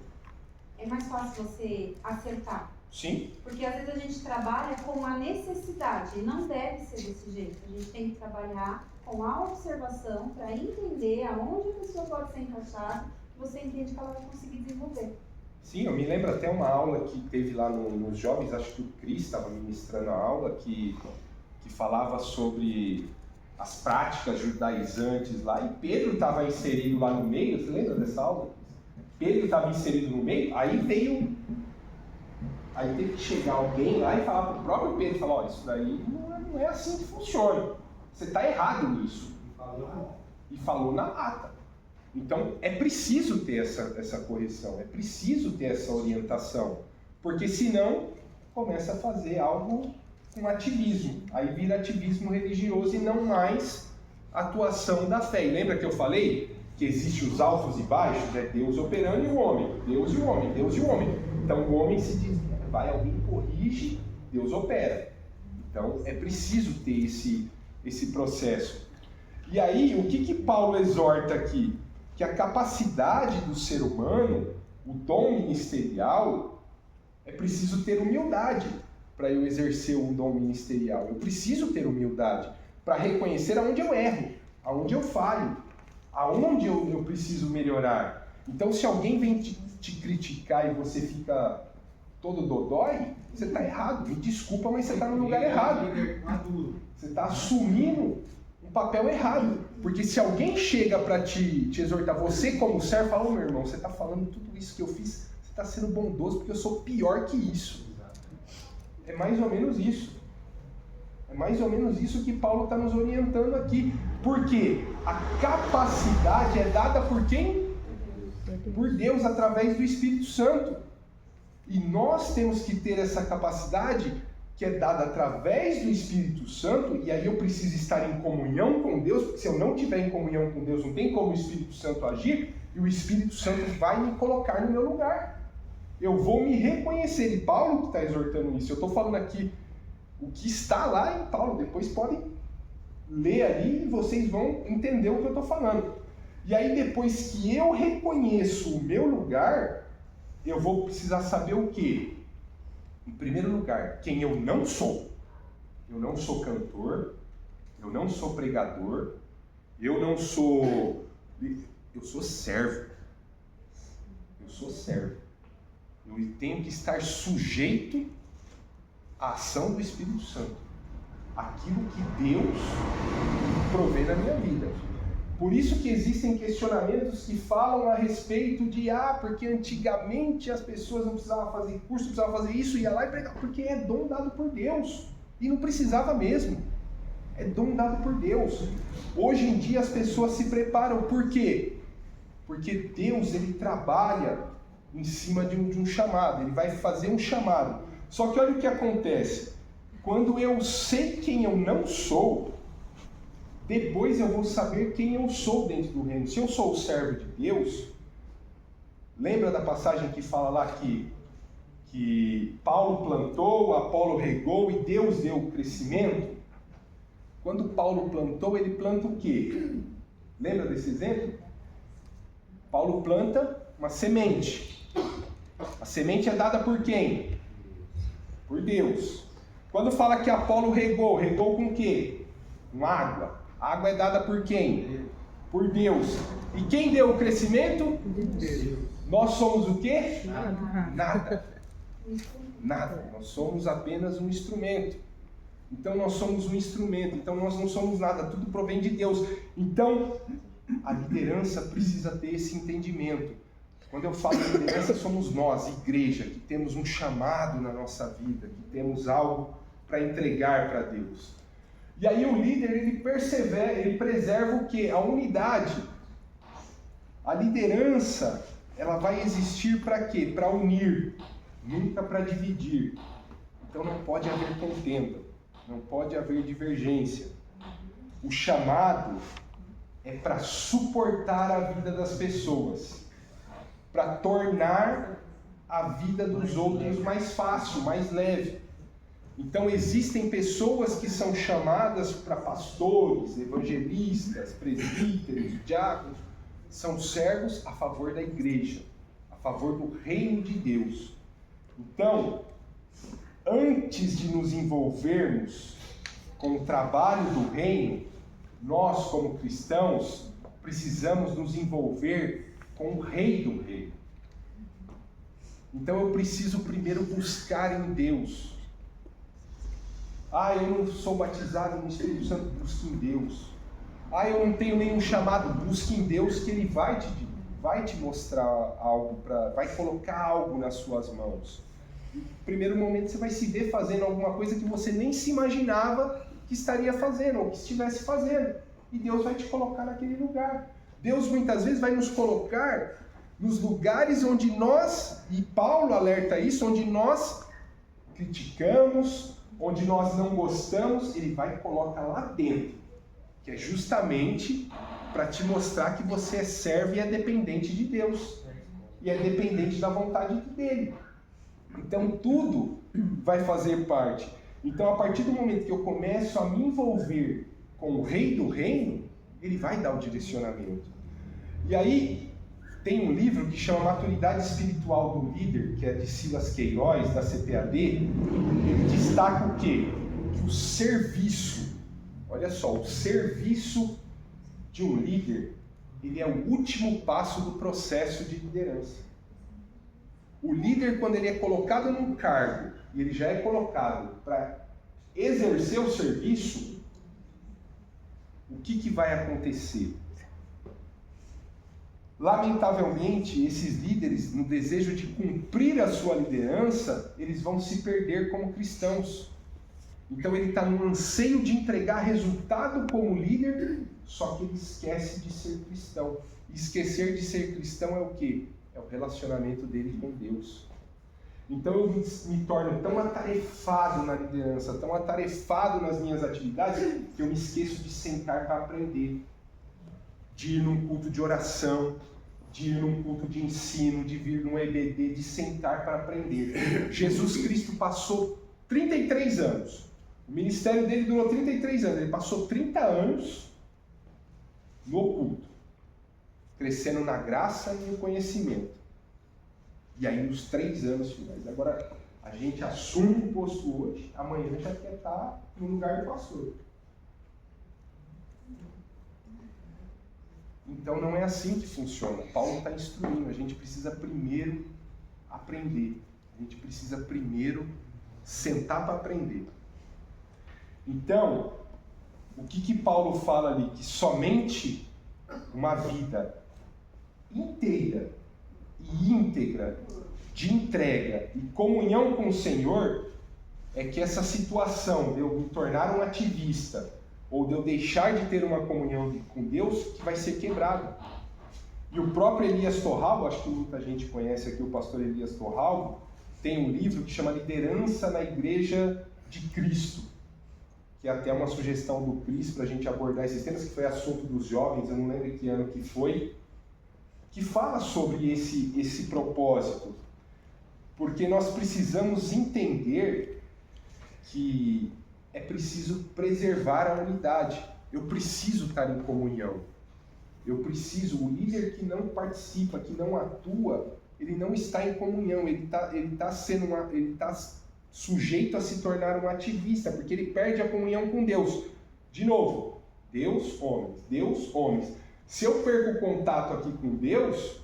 é mais fácil você acertar. Sim. Porque às vezes a gente trabalha com a necessidade, e não deve ser desse jeito. A gente tem que trabalhar com a observação para entender aonde a pessoa pode ser encaixada, e você entende que ela vai conseguir desenvolver. Sim, eu me lembro até uma aula que teve lá nos jovens, acho que o Cris estava ministrando a aula, que falava sobre as práticas judaizantes lá, e Pedro estava inserido lá no meio, você lembra dessa aula? Pedro estava inserido no meio, aí teve que chegar alguém lá e falar para o próprio Pedro, falar, ó, isso daí não é assim que funciona, você está errado nisso. E falou na lata. Então é preciso ter essa correção, é preciso ter essa orientação, porque senão começa a fazer algo com ativismo, aí vira ativismo religioso e não mais atuação da fé. E lembra que eu falei que existem os altos e baixos, é Deus operando e o homem, Deus e o homem, Deus e o homem. Então o homem se diz, vai, alguém corrige, Deus opera. Então é preciso ter esse processo. E aí, o que Paulo exorta aqui? Que a capacidade do ser humano, o dom ministerial, é preciso ter humildade para eu exercer um dom ministerial. Eu preciso ter humildade para reconhecer aonde eu erro, aonde eu falho, aonde eu preciso melhorar. Então, se alguém vem te criticar e você fica todo dodói, você está errado. Me desculpa, mas você está no lugar errado. Você está assumindo um papel errado. Porque se alguém chega para te exortar, você como servo, fala, ô meu irmão, você está falando tudo isso que eu fiz, você está sendo bondoso porque eu sou pior que isso. É mais ou menos isso. É mais ou menos isso que Paulo está nos orientando aqui. Porque a capacidade é dada por quem? Por Deus, através do Espírito Santo. E nós temos que ter essa capacidade que é dada através do Espírito Santo, e aí eu preciso estar em comunhão com Deus, porque se eu não estiver em comunhão com Deus, não tem como o Espírito Santo agir, e o Espírito Santo vai me colocar no meu lugar. Eu vou me reconhecer, e Paulo que está exortando isso. Eu estou falando aqui o que está lá em Paulo. Depois podem ler ali e vocês vão entender o que eu estou falando. E aí depois que eu reconheço o meu lugar, eu vou precisar saber o quê? Em primeiro lugar, quem eu não sou. Eu não sou cantor, eu não sou pregador, eu sou servo. Eu sou servo. Eu tenho que estar sujeito à ação do Espírito Santo. Aquilo que Deus provê na minha vida. Por isso que existem questionamentos que falam a respeito de porque antigamente as pessoas não precisavam fazer curso, precisavam fazer isso, ia lá e pregar, porque é dom dado por Deus. E não precisava mesmo. É dom dado por Deus. Hoje em dia as pessoas se preparam, por quê? Porque Deus, ele trabalha em cima de um chamado, ele vai fazer um chamado. Só que olha o que acontece. Quando eu sei quem eu não sou, depois eu vou saber quem eu sou dentro do reino. Se eu sou o servo de Deus, lembra da passagem que fala lá que Paulo plantou, Apolo regou e Deus deu o crescimento? Quando Paulo plantou, ele planta o quê? Lembra desse exemplo? Paulo planta uma semente. A semente é dada por quem? Por Deus. Quando fala que Apolo regou com o quê? Com água. A água é dada por quem? Por Deus. E quem deu o crescimento? Deus. Nós somos o quê? Nada. Nada. Nós somos apenas um instrumento. Então nós somos um instrumento. Então nós não somos nada. Tudo provém de Deus. Então a liderança precisa ter esse entendimento. Quando eu falo de liderança, somos nós, igreja, que temos um chamado na nossa vida, que temos algo para entregar para Deus. E aí o líder, ele preserva o quê? A unidade. A liderança, ela vai existir para quê? Para unir, nunca para dividir. Então não pode haver contenda, não pode haver divergência. O chamado é para suportar a vida das pessoas, para tornar a vida dos outros mais fácil, mais leve. Então existem pessoas que são chamadas para pastores, evangelistas, presbíteros, diáconos, são servos a favor da igreja, a favor do reino de Deus. Então, antes de nos envolvermos com o trabalho do reino, nós como cristãos precisamos nos envolver com o rei do reino. Então eu preciso primeiro buscar em Deus. Eu não sou batizado no Espírito Santo, busque em Deus. Eu não tenho nenhum chamado, busque em Deus, que Ele vai te mostrar algo, vai colocar algo nas suas mãos. No primeiro momento você vai se ver fazendo alguma coisa que você nem se imaginava que estaria fazendo, ou que estivesse fazendo. E Deus vai te colocar naquele lugar. Deus muitas vezes vai nos colocar nos lugares onde nós, e Paulo alerta isso, onde nós criticamos, onde nós não gostamos, Ele vai e coloca lá dentro, que é justamente para te mostrar que você é servo e é dependente de Deus, e é dependente da vontade dEle. Então tudo vai fazer parte. Então a partir do momento que eu começo a me envolver com o rei do reino, Ele vai dar o direcionamento. E aí tem um livro que chama Maturidade Espiritual do Líder, que é de Silas Queiroz, da CPAD. Ele destaca o quê? Que o serviço, olha só, o serviço de um líder, ele é o último passo do processo de liderança. O líder, quando ele é colocado num cargo, e ele já é colocado para exercer o serviço, o que vai acontecer? Lamentavelmente, esses líderes, no desejo de cumprir a sua liderança, eles vão se perder como cristãos. Então ele está no anseio de entregar resultado como líder, só que ele esquece de ser cristão. E esquecer de ser cristão é o quê? É o relacionamento dele com Deus. Então eu me torno tão atarefado na liderança, tão atarefado nas minhas atividades, que eu me esqueço de sentar para aprender. De ir num culto de oração, de ir num culto de ensino, de vir num EBD, de sentar para aprender. Jesus Cristo passou 33 anos O ministério dele durou 33 anos. Ele passou 30 anos no oculto, crescendo na graça e no conhecimento. E aí, nos 3 anos finais. Agora, a gente assume o posto hoje, amanhã já quer estar no lugar do pastor. Então, não é assim que funciona. Paulo está instruindo. A gente precisa primeiro aprender. A gente precisa primeiro sentar para aprender. Então, o que Paulo fala ali? Que somente uma vida inteira e íntegra de entrega e comunhão com o Senhor é que essa situação de eu me tornar um ativista ou de eu deixar de ter uma comunhão com Deus que vai ser quebrado. E o próprio Elias Torralbo, acho que muita gente conhece aqui o pastor Elias Torralbo, tem um livro que chama Liderança na Igreja de Cristo, que é até uma sugestão do Cris para a gente abordar esses temas, que foi assunto dos jovens, eu não lembro que ano que foi, que fala sobre esse propósito. Porque nós precisamos entender que é preciso preservar a unidade. Eu preciso estar em comunhão. Eu preciso, o líder que não participa, que não atua, ele não está em comunhão, ele está sujeito a se tornar um ativista, porque ele perde a comunhão com Deus. De novo, Deus, homens. Se eu perco o contato aqui com Deus,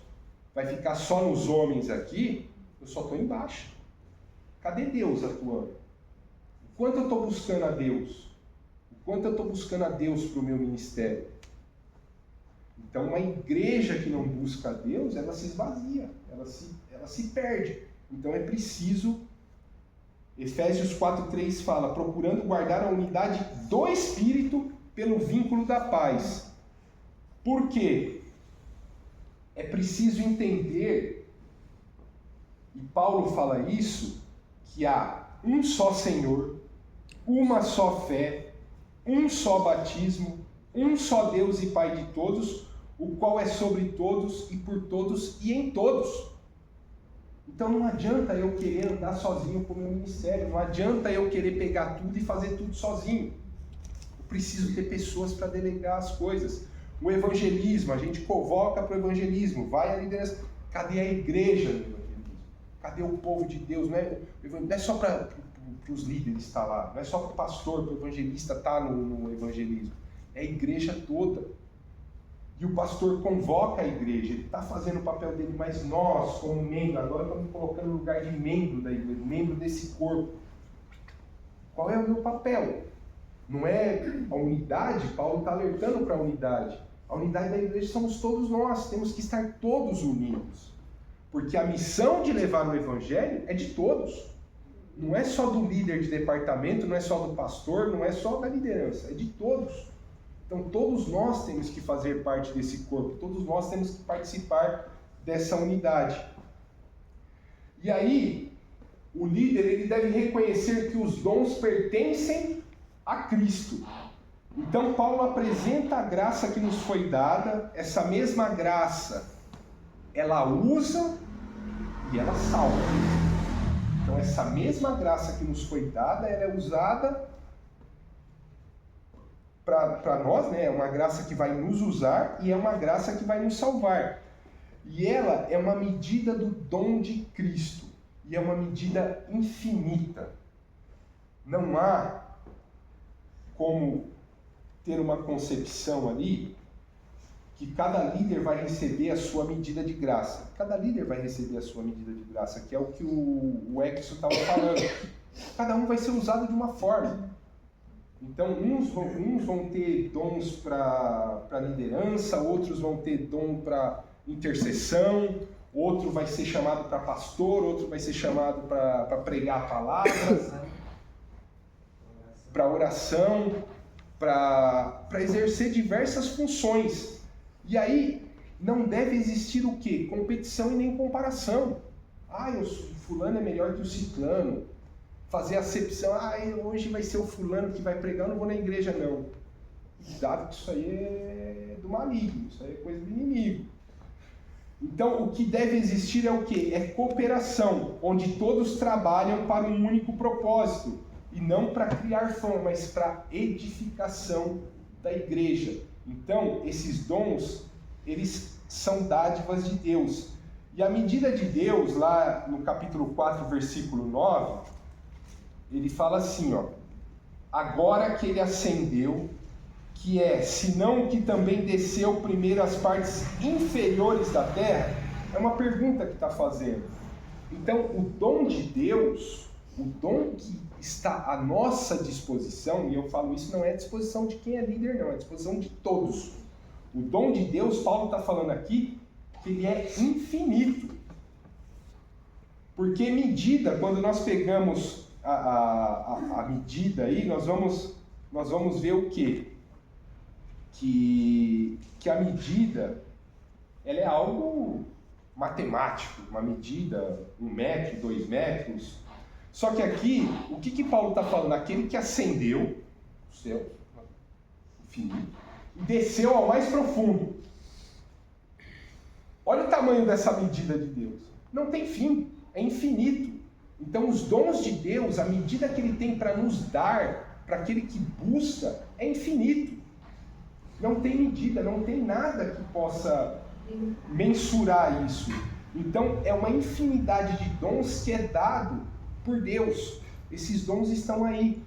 vai ficar só nos homens aqui, eu só estou embaixo. Cadê Deus atuando? O quanto eu estou buscando a Deus? O quanto eu estou buscando a Deus para o meu ministério? Então, uma igreja que não busca a Deus, ela se esvazia, ela se perde. Então, é preciso... Efésios 4:3 fala, procurando guardar a unidade do Espírito pelo vínculo da paz. Por quê? É preciso entender, e Paulo fala isso, que há um só Senhor, uma só fé, um só batismo, um só Deus e Pai de todos, o qual é sobre todos e por todos e em todos. Então não adianta eu querer andar sozinho com o meu ministério, não adianta eu querer pegar tudo e fazer tudo sozinho. Eu preciso ter pessoas para delegar as coisas. O evangelismo, a gente convoca para o evangelismo, vai a liderança. Cadê a igreja no evangelismo? Cadê o povo de Deus? Não é só para os líderes estar lá, não é só para o pastor, para o evangelista estar no evangelismo. É a igreja toda. E o pastor convoca a igreja, ele está fazendo o papel dele, mas nós, como membro, agora estamos colocando no lugar de membro da igreja, membro desse corpo. Qual é o meu papel? Não é a unidade, Paulo está alertando para a unidade. A unidade da igreja somos todos nós, temos que estar todos unidos. Porque a missão de levar o evangelho é de todos. Não é só do líder de departamento, não é só do pastor, não é só da liderança, é de todos. Então todos nós temos que fazer parte desse corpo, todos nós temos que participar dessa unidade. E aí, o líder ele deve reconhecer que os dons pertencem a Cristo. Então Paulo apresenta a graça que nos foi dada, essa mesma graça, ela usa e ela salva. Então essa mesma graça que nos foi dada, ela é usada para nós, né? É uma graça que vai nos usar e é uma graça que vai nos salvar. E ela é uma medida do dom de Cristo. E é uma medida infinita. Não há como ter uma concepção ali que cada líder vai receber a sua medida de graça. Cada líder vai receber a sua medida de graça, que é o que o Exo estava falando. Cada um vai ser usado de uma forma. Então, uns vão ter dons para liderança, outros vão ter dom para intercessão, outro vai ser chamado para pastor, outro vai ser chamado para pregar palavras, para oração, para exercer diversas funções. E aí, não deve existir o quê? Competição e nem comparação. O fulano é melhor que o ciclano. Fazer acepção, hoje vai ser o fulano que vai pregar, eu não vou na igreja não. Cuidado que isso aí é do maligno, isso aí é coisa do inimigo. Então, o que deve existir é o quê? É cooperação, onde todos trabalham para um único propósito. e não para criar fama, mas para edificação da igreja. Então, esses dons, eles são dádivas de Deus. E a medida de Deus, lá no capítulo 4, versículo 9, ele fala assim, ó: agora que ele ascendeu, que é, senão que também desceu primeiro às partes inferiores da terra, é uma pergunta que está fazendo. Então, o dom de Deus, o dom que está à nossa disposição, e eu falo isso não é à disposição de quem é líder, não, é à disposição de todos. O dom de Deus, Paulo está falando aqui, que ele é infinito. Porque medida, quando nós pegamos a medida aí, nós vamos ver o quê? Que a medida, ela é algo matemático, uma medida, 1 metro, 2 metros. Só que aqui, o que Paulo está falando? Aquele que ascendeu o céu, infinito, e desceu ao mais profundo. Olha o tamanho dessa medida de Deus. Não tem fim, é infinito. Então os dons de Deus, a medida que Ele tem para nos dar, para aquele que busca, é infinito. Não tem medida, não tem nada que possa mensurar isso. Então é uma infinidade de dons que é dado por Deus. Esses dons estão aí.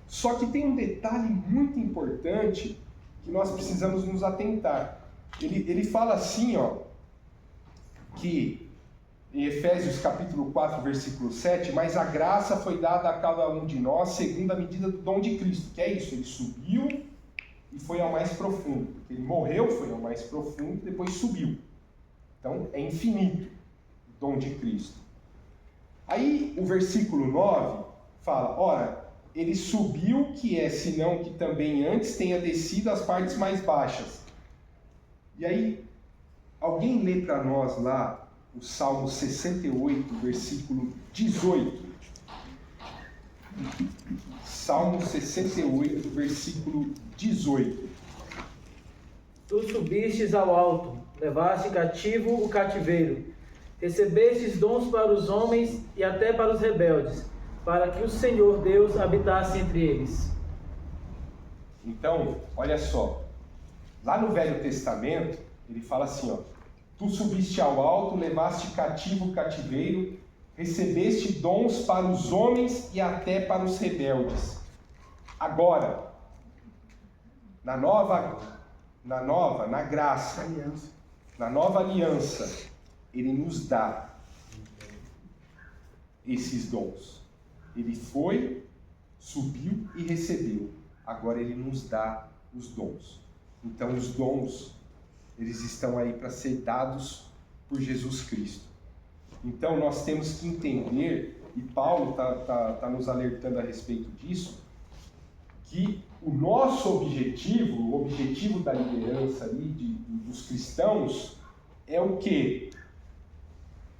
Só que tem um detalhe muito importante que nós precisamos nos atentar. Ele fala assim, ó, que em Efésios capítulo 4, versículo 7, mas a graça foi dada a cada um de nós segundo a medida do dom de Cristo. Que é isso, ele subiu e foi ao mais profundo. Ele morreu, foi ao mais profundo, depois subiu. Então é infinito o dom de Cristo. Aí o versículo 9 fala, ora, ele subiu, que é, senão que também antes tenha descido às partes mais baixas. E aí, alguém lê para nós lá o Salmo 68, versículo 18. Salmo 68, versículo 18. Tu subistes ao alto, levaste cativo o cativeiro, recebestes dons para os homens e até para os rebeldes, para que o Senhor Deus habitasse entre eles. Então, olha só, lá no Velho Testamento, ele fala assim, ó, tu subiste ao alto, levaste cativo o cativeiro, recebeste dons para os homens e até para os rebeldes. Agora, na graça, na nova aliança, ele nos dá esses dons. Ele foi, subiu e recebeu. Agora ele nos dá os dons. Então os dons, eles estão aí para ser dados por Jesus Cristo. Então nós temos que entender, e Paulo está nos alertando a respeito disso, que o nosso objetivo, o objetivo da liderança ali, dos cristãos, é o quê?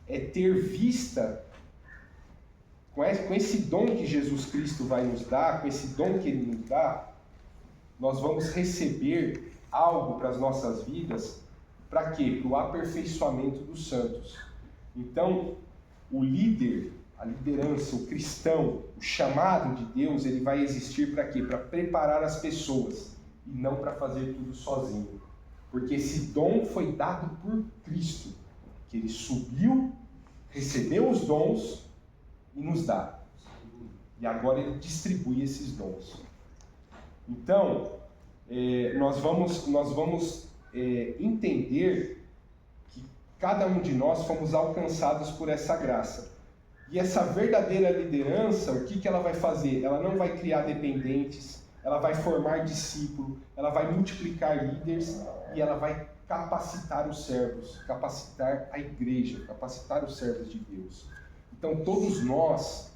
É ter vista, com esse dom que Jesus Cristo vai nos dar, com esse dom que Ele nos dá, nós vamos receber algo para as nossas vidas, para quê? Para o aperfeiçoamento dos santos. Então, o líder, a liderança, o cristão, o chamado de Deus, ele vai existir para quê? Para preparar as pessoas, e não para fazer tudo sozinho. Porque esse dom foi dado por Cristo, que Ele subiu, recebeu os dons e nos dá. E agora Ele distribui esses dons. Então, nós vamos entender que cada um de nós fomos alcançados por essa graça. E essa verdadeira liderança, o que ela vai fazer? Ela não vai criar dependentes, ela vai formar discípulos, ela vai multiplicar líderes e ela vai capacitar os servos, capacitar a igreja, capacitar os servos de Deus. Então todos nós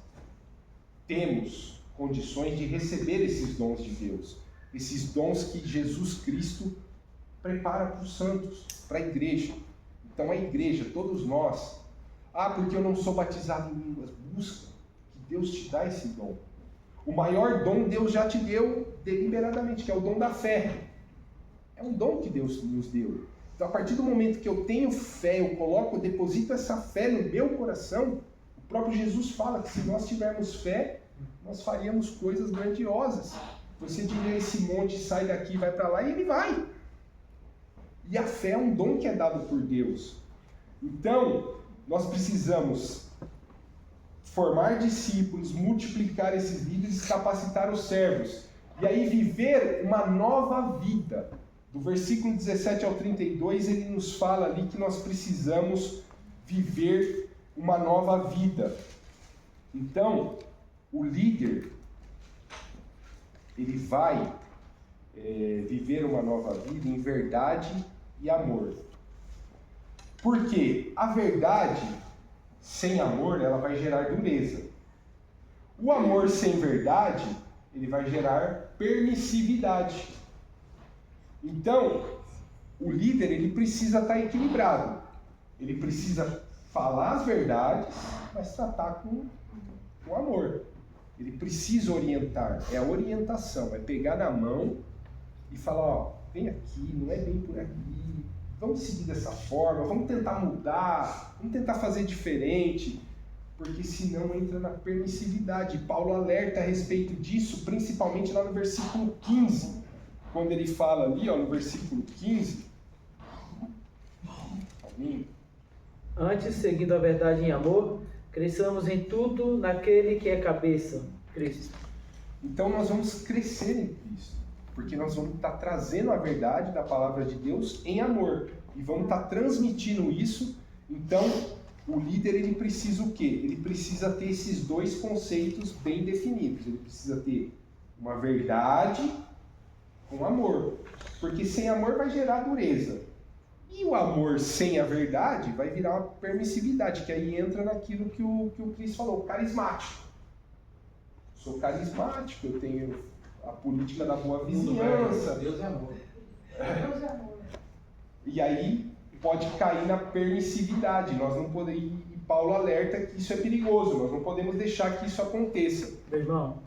temos condições de receber esses dons de Deus, esses dons que Jesus Cristo prepara para os santos, para a igreja. Então a igreja, todos nós, porque eu não sou batizado em línguas, busca, que Deus te dá esse dom. O maior dom Deus já te deu deliberadamente, que é o dom da fé. É um dom que Deus nos deu. Então, a partir do momento que eu tenho fé, eu deposito essa fé no meu coração, o próprio Jesus fala que se nós tivermos fé, nós faríamos coisas grandiosas. Você diria, esse monte sai daqui, vai para lá, e ele vai. E a fé é um dom que é dado por Deus. Então, nós precisamos formar discípulos, multiplicar esses líderes, capacitar os servos. E aí viver uma nova vida. Do versículo 17 ao 32, ele nos fala ali que nós precisamos viver uma nova vida. Então, o líder, ele vai viver uma nova vida em verdade e amor. Porque a verdade sem amor, ela vai gerar dureza. O amor sem verdade, ele vai gerar permissividade. Então, o líder, ele precisa estar equilibrado. Ele precisa falar as verdades, mas tratar com amor. Ele precisa orientar. É a orientação, é pegar na mão e falar, ó, vem aqui, não é bem por aqui. Vamos decidir dessa forma, vamos tentar mudar, vamos tentar fazer diferente, porque senão entra na permissividade. Paulo alerta a respeito disso, principalmente lá no versículo 15, quando ele fala ali, ó, no versículo 15. Antes, seguindo a verdade em amor, cresçamos em tudo naquele que é cabeça, Cristo. Então nós vamos crescer em Cristo, porque nós vamos estar trazendo a verdade da palavra de Deus em amor, e vamos estar transmitindo isso. Então, o líder, ele precisa o quê? Ele precisa ter esses dois conceitos bem definidos. Ele precisa ter uma verdade com amor, porque sem amor vai gerar dureza. E o amor sem a verdade vai virar uma permissividade, que aí entra naquilo que o Cris falou, carismático. Sou carismático, eu tenho a política da boa vizinhança. Deus é amor. Deus é amor. E aí pode cair na permissividade. Nós não podemos, e Paulo alerta que isso é perigoso, nós não podemos deixar que isso aconteça. Meu irmão,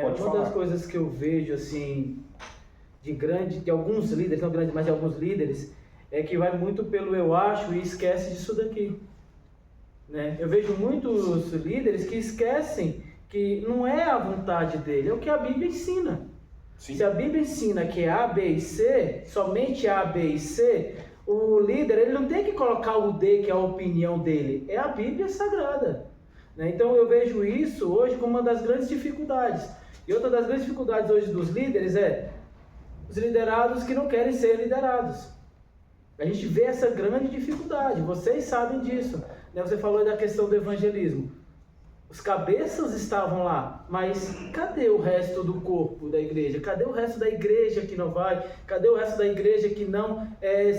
Pode uma falar. das coisas que eu vejo assim de alguns líderes, não grandes, mas de alguns líderes, é que vai muito pelo eu acho e esquece disso daqui. Né? Eu vejo muitos líderes que esquecem que não é a vontade dele, é o que a Bíblia ensina. Sim. Se a Bíblia ensina que é A, B e C, somente A, B e C, o líder ele não tem que colocar o D, que é a opinião dele, é a Bíblia Sagrada. Né? Então eu vejo isso hoje como uma das grandes dificuldades. E outra das grandes dificuldades hoje dos líderes é os liderados que não querem ser liderados. A gente vê essa grande dificuldade, vocês sabem disso. Né? Você falou da questão do evangelismo. Os cabeças estavam lá, mas cadê o resto do corpo da igreja? Cadê o resto da igreja que não vai? Cadê o resto da igreja que não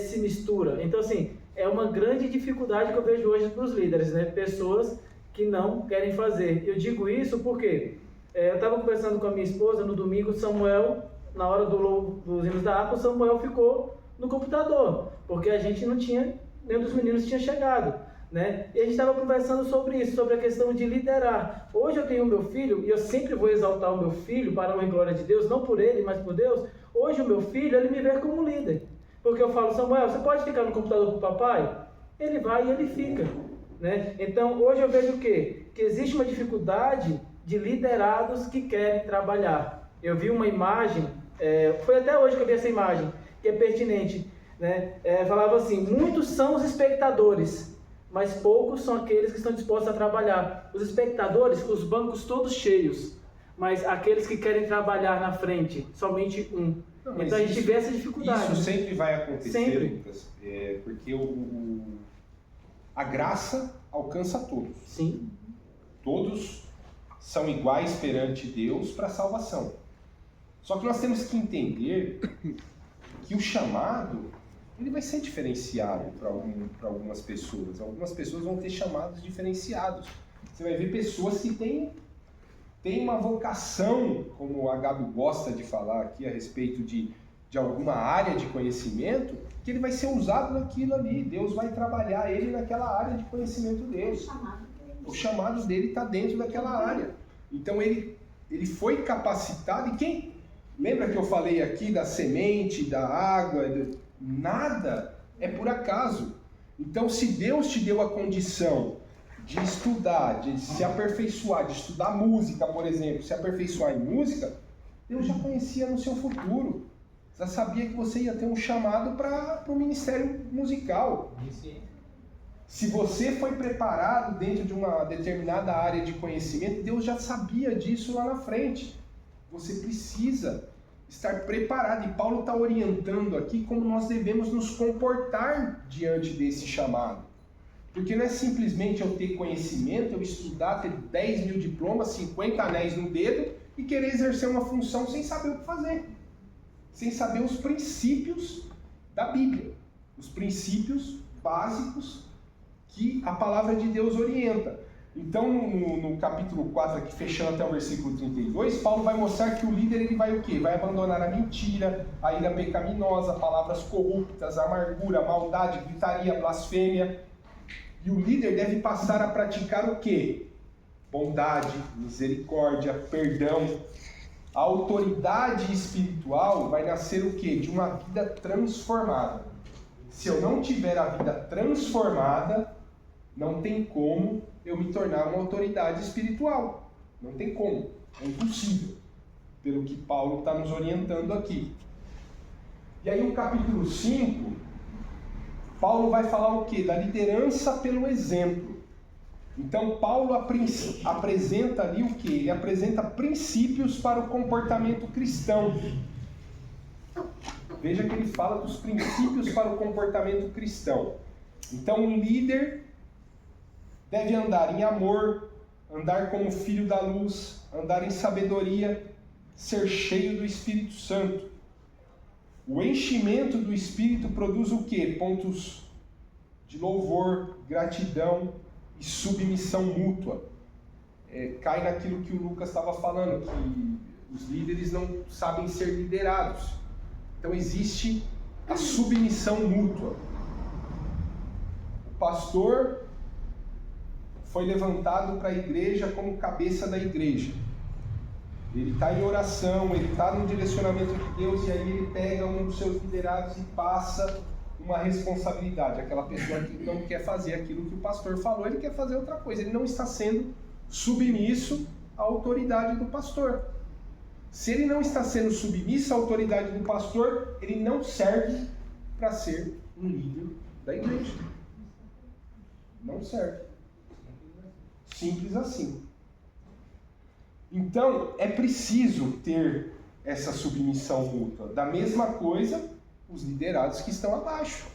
se mistura? Então, assim, é uma grande dificuldade que eu vejo hoje para os líderes, né? Pessoas que não querem fazer. Eu digo isso porque eu estava conversando com a minha esposa no domingo, Samuel, na hora dos hinos da harpa, o Samuel ficou no computador, porque a gente não tinha, nenhum dos meninos tinha chegado. Né? E a gente estava conversando sobre isso, sobre a questão de liderar. Hoje eu tenho o meu filho, e eu sempre vou exaltar o meu filho para a honra e glória de Deus, não por ele, mas por Deus. Hoje o meu filho, ele me vê como líder. Porque eu falo, Samuel, você pode ficar no computador com o papai? Ele vai e ele fica. Né? Então hoje eu vejo o quê? Que existe uma dificuldade de liderados que querem trabalhar. Eu vi uma imagem, foi até hoje que eu vi essa imagem, que é pertinente. Né? Falava assim, muitos são os espectadores, mas poucos são aqueles que estão dispostos a trabalhar. Os espectadores, os bancos todos cheios, mas aqueles que querem trabalhar na frente, somente um. Não, então a gente vê essa dificuldade. Isso sempre vai acontecer, sempre. Lucas, porque a graça alcança todos. Sim. Todos são iguais perante Deus para a salvação. Só que nós temos que entender que o chamado ele vai ser diferenciado para algumas pessoas. Algumas pessoas vão ter chamados diferenciados. Você vai ver pessoas que têm uma vocação, como a Gabi gosta de falar aqui a respeito de alguma área de conhecimento, que ele vai ser usado naquilo ali. Deus vai trabalhar ele naquela área de conhecimento dele. O chamado dele está dentro daquela área. Então ele foi capacitado. E quem... Lembra que eu falei aqui da semente, da água... Nada é por acaso. Então, se Deus te deu a condição de estudar, de se aperfeiçoar, de estudar música, por exemplo, se aperfeiçoar em música, Deus já conhecia no seu futuro. Já sabia que você ia ter um chamado para o ministério musical. Se você foi preparado dentro de uma determinada área de conhecimento, Deus já sabia disso lá na frente. Você precisa estar preparado. E Paulo está orientando aqui como nós devemos nos comportar diante desse chamado. Porque não é simplesmente eu ter conhecimento, eu estudar, ter 10 mil diplomas, 50 anéis no dedo e querer exercer uma função sem saber o que fazer. Sem saber os princípios da Bíblia. Os princípios básicos que a palavra de Deus orienta. Então, no capítulo 4, aqui fechando até o versículo 32, Paulo vai mostrar que o líder ele vai o quê? Vai abandonar a mentira, a ira pecaminosa, palavras corruptas, amargura, maldade, gritaria, blasfêmia. E o líder deve passar a praticar o quê? Bondade, misericórdia, perdão. A autoridade espiritual vai nascer o quê? De uma vida transformada. Se eu não tiver a vida transformada, não tem como eu me tornar uma autoridade espiritual. Não tem como. É impossível. Pelo que Paulo está nos orientando aqui. E aí no capítulo 5, Paulo vai falar o quê? Da liderança pelo exemplo. Então Paulo apresenta ali o quê? Ele apresenta princípios para o comportamento cristão. Veja que ele fala dos princípios para o comportamento cristão. Então um líder deve andar em amor, andar como filho da luz, andar em sabedoria, ser cheio do Espírito Santo. O enchimento do Espírito produz o quê? Pontos de louvor, gratidão e submissão mútua. Cai naquilo que o Lucas estava falando, que os líderes não sabem ser liderados. Então existe a submissão mútua. O pastor foi levantado para a igreja como cabeça da igreja. Ele está em oração, ele está no direcionamento de Deus e aí ele pega um dos seus liderados e passa uma responsabilidade. Aquela pessoa que não quer fazer aquilo que o pastor falou, ele quer fazer outra coisa. Ele não está sendo submisso à autoridade do pastor. Se ele não está sendo submisso à autoridade do pastor, ele não serve para ser um líder da igreja. Não serve. Simples assim. Então, é preciso ter essa submissão mútua. Da mesma coisa, os liderados que estão abaixo.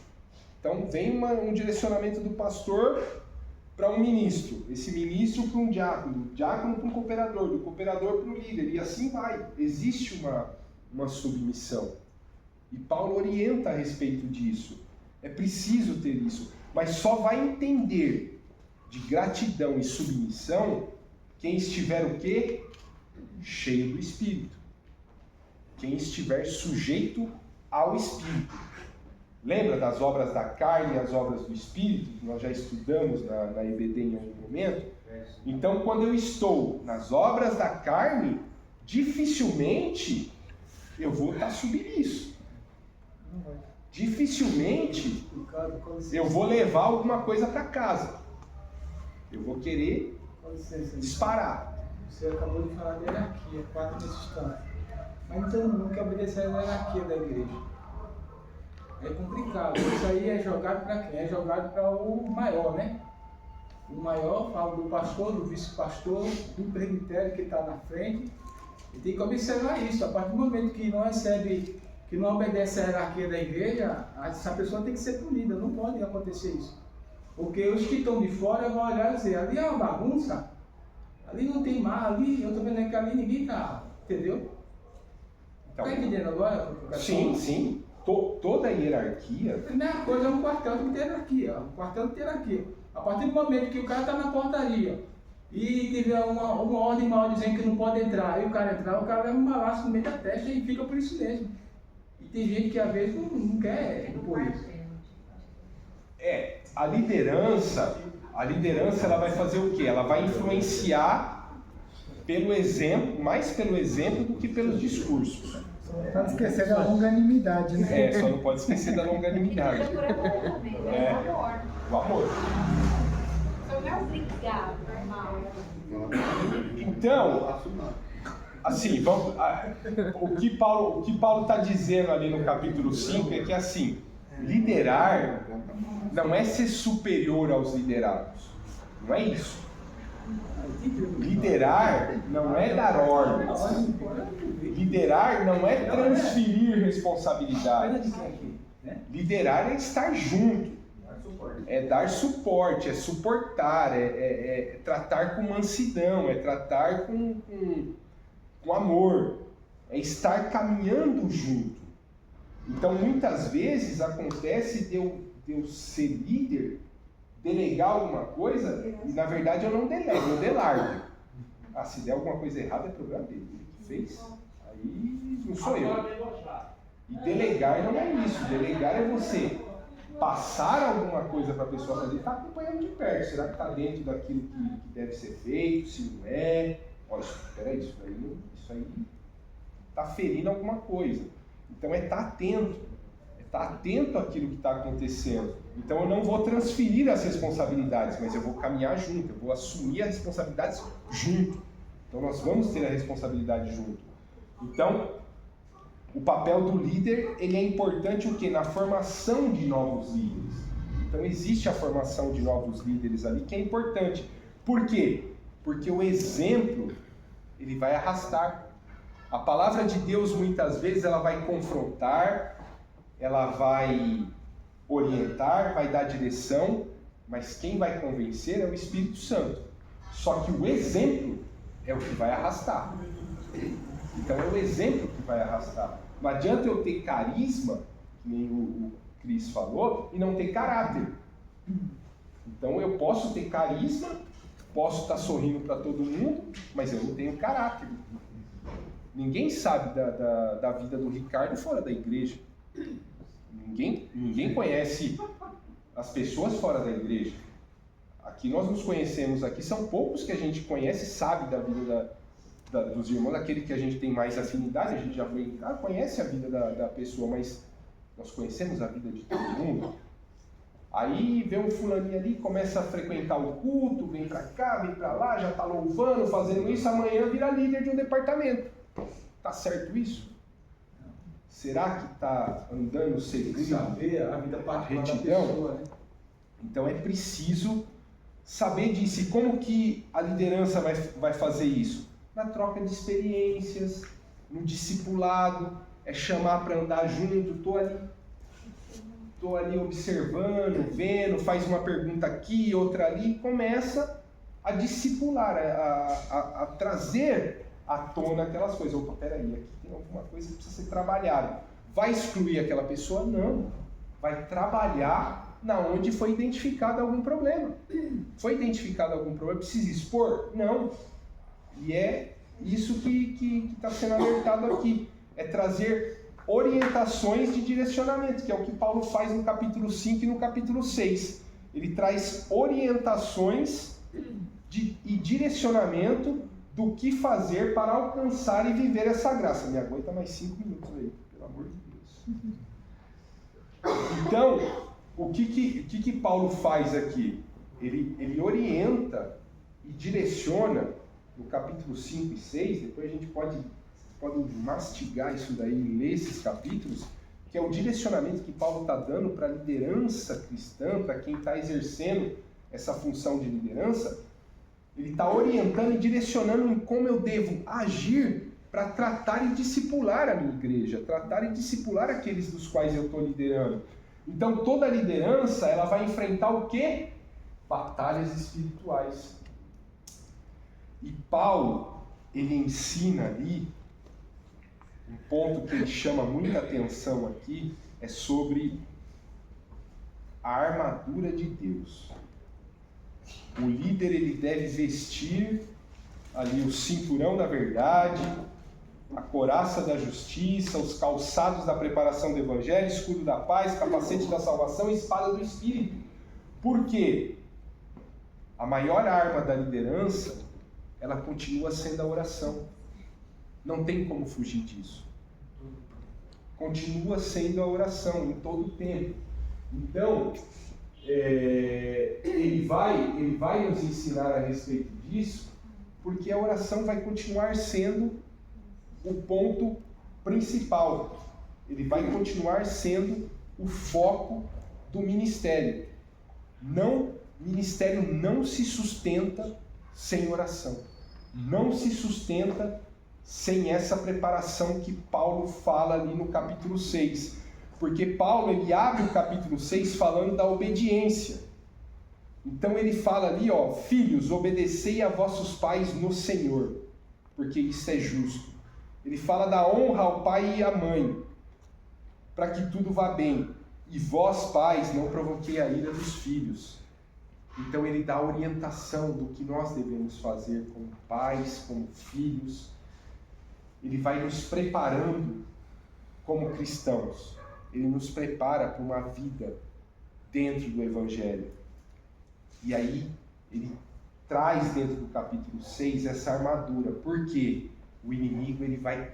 Então, vem um direcionamento do pastor para um ministro, esse ministro para um diácono para um cooperador, do cooperador para o líder, e assim vai. Existe uma submissão. E Paulo orienta a respeito disso. É preciso ter isso. Mas só vai entender de gratidão e submissão quem estiver o quê? Cheio do Espírito. Quem estiver sujeito ao Espírito. Lembra das obras da carne e as obras do Espírito, que nós já estudamos na EBD em algum momento? Então, quando eu estou nas obras da carne, dificilmente eu vou estar submisso. Dificilmente eu vou levar alguma coisa para casa. Eu vou querer disparar. Você acabou de falar de hierarquia, 4 instantes. Mas não todo mundo quer obedecer a hierarquia da igreja. É complicado. Isso aí é jogado para quem? É jogado para o maior, né? O maior, fala do pastor, do vice-pastor, do presbitério que está na frente. E tem que observar isso. A partir do momento que não recebe, que não obedece a hierarquia da igreja, essa pessoa tem que ser punida. Não pode acontecer isso. Porque os que estão de fora vão olhar e dizer, ali é uma bagunça, ali não tem mar, ali, eu estou vendo que ali ninguém está, entendeu? Está entendendo agora? Sim, sim. Toda a hierarquia... A primeira coisa é um quartel de hierarquia. Um quartel de hierarquia. A partir do momento que o cara está na portaria e tiver uma ordem mal dizendo que não pode entrar, e o cara entrar, o cara leva um balaço no meio da testa e fica por isso mesmo. E tem gente que às vezes não quer impor isso. A liderança ela vai fazer o quê? Ela vai influenciar pelo exemplo, mais pelo exemplo do que pelos discursos. Só não pode esquecer da longanimidade, né? Só não pode esquecer da longanimidade. O amor. Você não é obrigado, normal. Então, assim, o que Paulo está dizendo ali no capítulo 5 é que, assim, liderar não é ser superior aos liderados. Não é isso. Liderar não é dar ordens. Liderar não é transferir responsabilidades. Liderar é estar junto. É dar suporte, é suportar, é tratar com mansidão, é tratar com amor, é estar caminhando junto. Então, muitas vezes acontece de eu ser líder, delegar alguma coisa, e na verdade eu não delego, eu delargo. Se der alguma coisa errada, é problema dele. Ele que fez, aí não sou eu. E delegar não é isso. Delegar é você passar alguma coisa para a pessoa fazer, está acompanhando de perto. Será que está dentro daquilo que deve ser feito? Se não é? Olha, espera isso aí está ferindo alguma coisa. Então é estar atento. É estar atento àquilo que está acontecendo. Então eu não vou transferir as responsabilidades, mas eu vou caminhar junto. Eu vou assumir as responsabilidades junto. Então nós vamos ter a responsabilidade junto. Então, o papel do líder, ele é importante o quê? Na formação de novos líderes. Então existe a formação de novos líderes ali que é importante. Por quê? Porque o exemplo, ele vai arrastar. A palavra de Deus, muitas vezes, ela vai confrontar, ela vai orientar, vai dar direção, mas quem vai convencer é o Espírito Santo. Só que o exemplo é o que vai arrastar. Então é o exemplo que vai arrastar. Não adianta eu ter carisma, que nem o Cris falou, e não ter caráter. Então eu posso ter carisma, posso estar sorrindo para todo mundo, mas eu não tenho caráter. Ninguém sabe da vida do Ricardo fora da igreja. Ninguém conhece as pessoas fora da igreja. Aqui nós nos conhecemos, aqui são poucos que a gente conhece e sabe da vida dos irmãos, aquele que a gente tem mais afinidade, a gente já foi, conhece a vida da pessoa, mas nós conhecemos a vida de todo mundo. Aí vê um fulaninho ali, começa a frequentar o culto, vem pra cá, vem pra lá, já tá louvando, fazendo isso, amanhã vira líder de um departamento. Tá certo isso? Será que tá andando segundo a vida particular da retidão? pessoa, né? Então é preciso saber disso. E como que a liderança vai fazer isso? Na troca de experiências, no discipulado, é chamar para andar junto, estou ali observando, vendo, faz uma pergunta aqui, outra ali, e começa a discipular, a trazer à tona aquelas coisas. Opa, peraí, aqui tem alguma coisa que precisa ser trabalhada. Vai excluir aquela pessoa? Não. Vai trabalhar na onde foi identificado algum problema. Foi identificado algum problema, precisa expor? Não. E é isso que está sendo alertado aqui. É trazer orientações de direcionamento, que é o que Paulo faz no capítulo 5 e no capítulo 6. Ele traz orientações e direcionamento do que fazer para alcançar e viver essa graça. Me aguenta mais 5 minutos aí, pelo amor de Deus. Então, o que Paulo faz aqui? Ele orienta e direciona no capítulo 5 e 6, depois a gente pode mastigar isso daí e ler esses capítulos, que é o direcionamento que Paulo está dando para a liderança cristã, para quem está exercendo essa função de liderança. Ele está orientando e direcionando em como eu devo agir para tratar e discipular a minha igreja, tratar e discipular aqueles dos quais eu estou liderando. Então toda liderança, ela vai enfrentar o quê? Batalhas espirituais. E Paulo, ele ensina ali, um ponto que ele chama muita atenção aqui, é sobre a armadura de Deus. O líder, ele deve vestir ali o cinturão da verdade, a couraça da justiça, os calçados da preparação do evangelho, escudo da paz, capacete da salvação e espada do Espírito. Por quê? A maior arma da liderança, ela continua sendo a oração. Não tem como fugir disso. Continua sendo a oração em todo o tempo. Então, ele vai nos ensinar a respeito disso, porque a oração vai continuar sendo o ponto principal. Ele vai continuar sendo o foco do ministério. Ministério não se sustenta sem oração. Não se sustenta sem essa preparação que Paulo fala ali no capítulo 6. Porque Paulo, ele abre o capítulo 6 falando da obediência. Então ele fala ali, filhos, obedecei a vossos pais no Senhor, porque isso é justo. Ele fala da honra ao pai e à mãe, para que tudo vá bem. E vós, pais, não provoquei a ira dos filhos. Então ele dá a orientação do que nós devemos fazer como pais, como filhos. Ele vai nos preparando como cristãos. Ele nos prepara para uma vida dentro do Evangelho. E aí ele traz dentro do capítulo 6 essa armadura. Porque o inimigo ele vai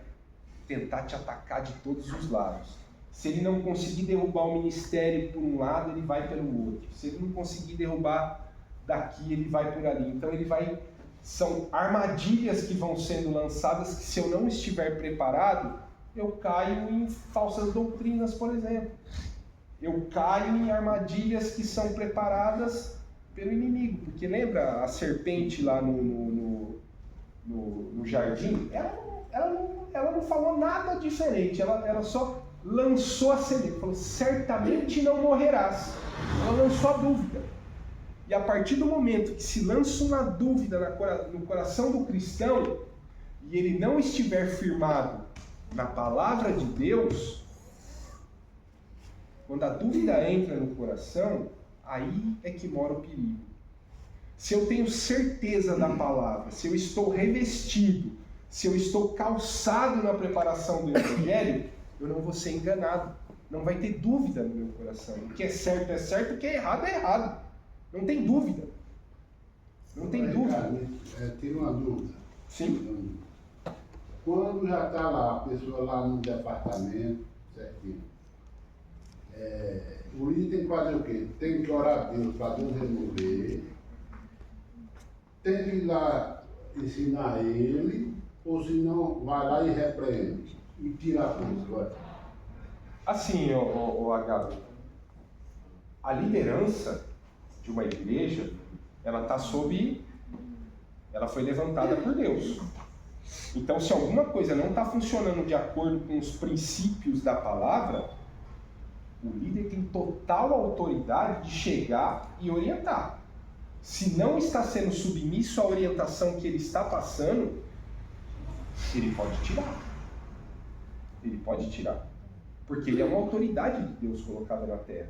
tentar te atacar de todos os lados. Se ele não conseguir derrubar o ministério por um lado, ele vai pelo outro. Se ele não conseguir derrubar daqui, ele vai por ali. Então são armadilhas que vão sendo lançadas que, se eu não estiver preparado, eu caio em falsas doutrinas, por exemplo. Eu caio em armadilhas que são preparadas pelo inimigo. Porque lembra a serpente lá no jardim? Ela não falou nada diferente, ela só lançou a semente, falou, certamente não morrerás. Ela lançou a dúvida. E a partir do momento que se lança uma dúvida no coração do cristão, e ele não estiver firmado na palavra de Deus, quando a dúvida entra no coração, aí é que mora o perigo. Se eu tenho certeza da palavra, se eu estou revestido, se eu estou calçado na preparação do Evangelho, eu não vou ser enganado. Não vai ter dúvida no meu coração. O que é certo, o que é errado. Não tem dúvida. Não tem dúvida. Tem uma dúvida. Sim. Quando já está lá, a pessoa lá no departamento, certinho, o líder tem que fazer o quê? Tem que orar a Deus para Deus remover. Tem que ir lá ensinar ele, ou se não, vai lá e repreende. E tira a coisa. Assim, Agábio, a liderança de uma igreja, ela foi levantada por Deus. Então, se alguma coisa não está funcionando de acordo com os princípios da palavra, o líder tem total autoridade de chegar e orientar. Se não está sendo submisso à orientação que ele está passando, ele pode tirar. Ele pode tirar. Porque ele é uma autoridade de Deus colocada na terra.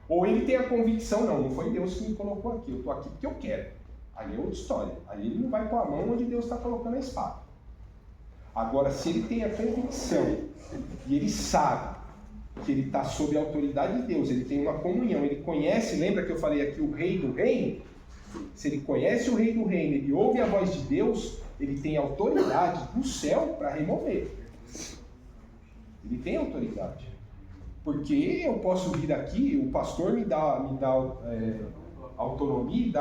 Ou ele tem a convicção, não foi Deus que me colocou aqui, eu estou aqui porque eu quero. Aí é outra história. Aí ele não vai pôr a mão onde Deus está colocando a espada. Agora, se ele tem a convicção e ele sabe que ele está sob a autoridade de Deus, ele tem uma comunhão, ele conhece, lembra que eu falei aqui o rei do reino? Se ele conhece o rei do reino, ele ouve a voz de Deus, ele tem autoridade do céu para remover. Ele tem autoridade. Porque eu posso vir aqui, o pastor me dá autonomia,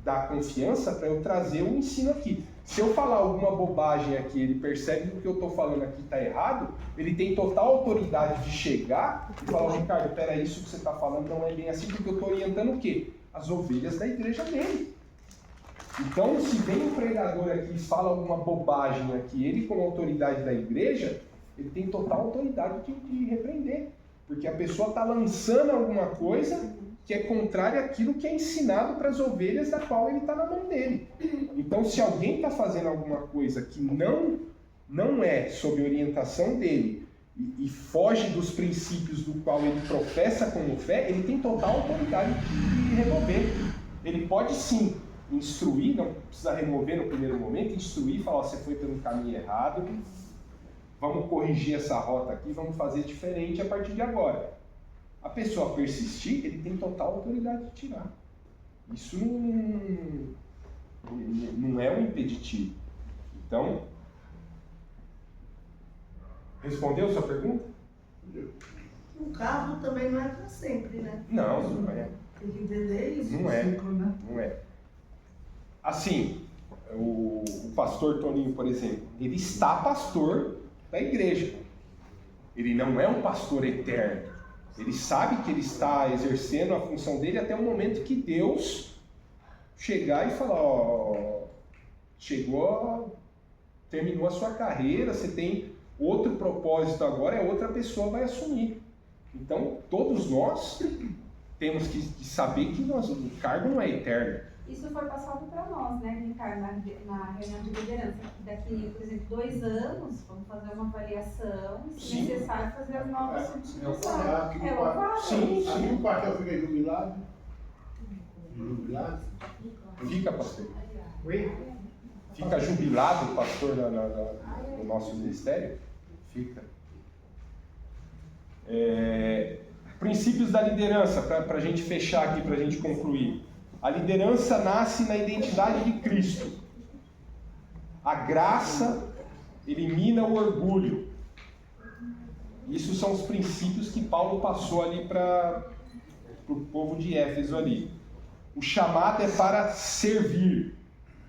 dá confiança para eu trazer o ensino aqui. Se eu falar alguma bobagem aqui, ele percebe que o que eu estou falando aqui está errado, ele tem total autoridade de chegar e falar, Ricardo, peraí, isso que você está falando não é bem assim, porque eu estou orientando o quê? As ovelhas da igreja dele. Então, se vem um pregador aqui e fala alguma bobagem aqui, ele como autoridade da igreja, ele tem total autoridade de repreender. Porque a pessoa está lançando alguma coisa que é contrária àquilo que é ensinado para as ovelhas da qual ele está na mão dele. Então, se alguém está fazendo alguma coisa que não é sob orientação dele e foge dos princípios do qual ele professa como fé, ele tem total autoridade de remover. Ele pode sim instruir, não precisa remover no primeiro momento, instruir e falar, você foi pelo caminho errado, vamos corrigir essa rota aqui, vamos fazer diferente a partir de agora. A pessoa persistir, ele tem total autoridade de tirar. Isso não é um impeditivo. Então, respondeu sua pergunta? Um carro também não é para sempre, né? Não, não é. Tem que entender isso. Não é. Ciclo, né? Não é. Assim, o pastor Toninho, por exemplo, ele está pastor da igreja. Ele não é um pastor eterno. Ele sabe que ele está exercendo a função dele até o momento que Deus chegar e falar, ó, terminou a sua carreira, você tem outro propósito agora, outra pessoa vai assumir. Então, todos nós temos que saber que o cargo não é eterno. Isso foi passado para nós, né, Ricardo, na reunião de liderança. Daqui, por exemplo, 2 anos, vamos fazer uma avaliação, se Sim. necessário, fazer as novas substituições. Aqui É o Sim, aqui o quartel fica jubilado. Jubilado? Fica, pastor. Oi? Fica jubilado o pastor no nosso ministério? Fica. Princípios da liderança, para a gente fechar aqui, para a gente concluir. A liderança nasce na identidade de Cristo. A graça elimina o orgulho. Isso são os princípios que Paulo passou ali para o povo de Éfeso ali. O chamado é para servir.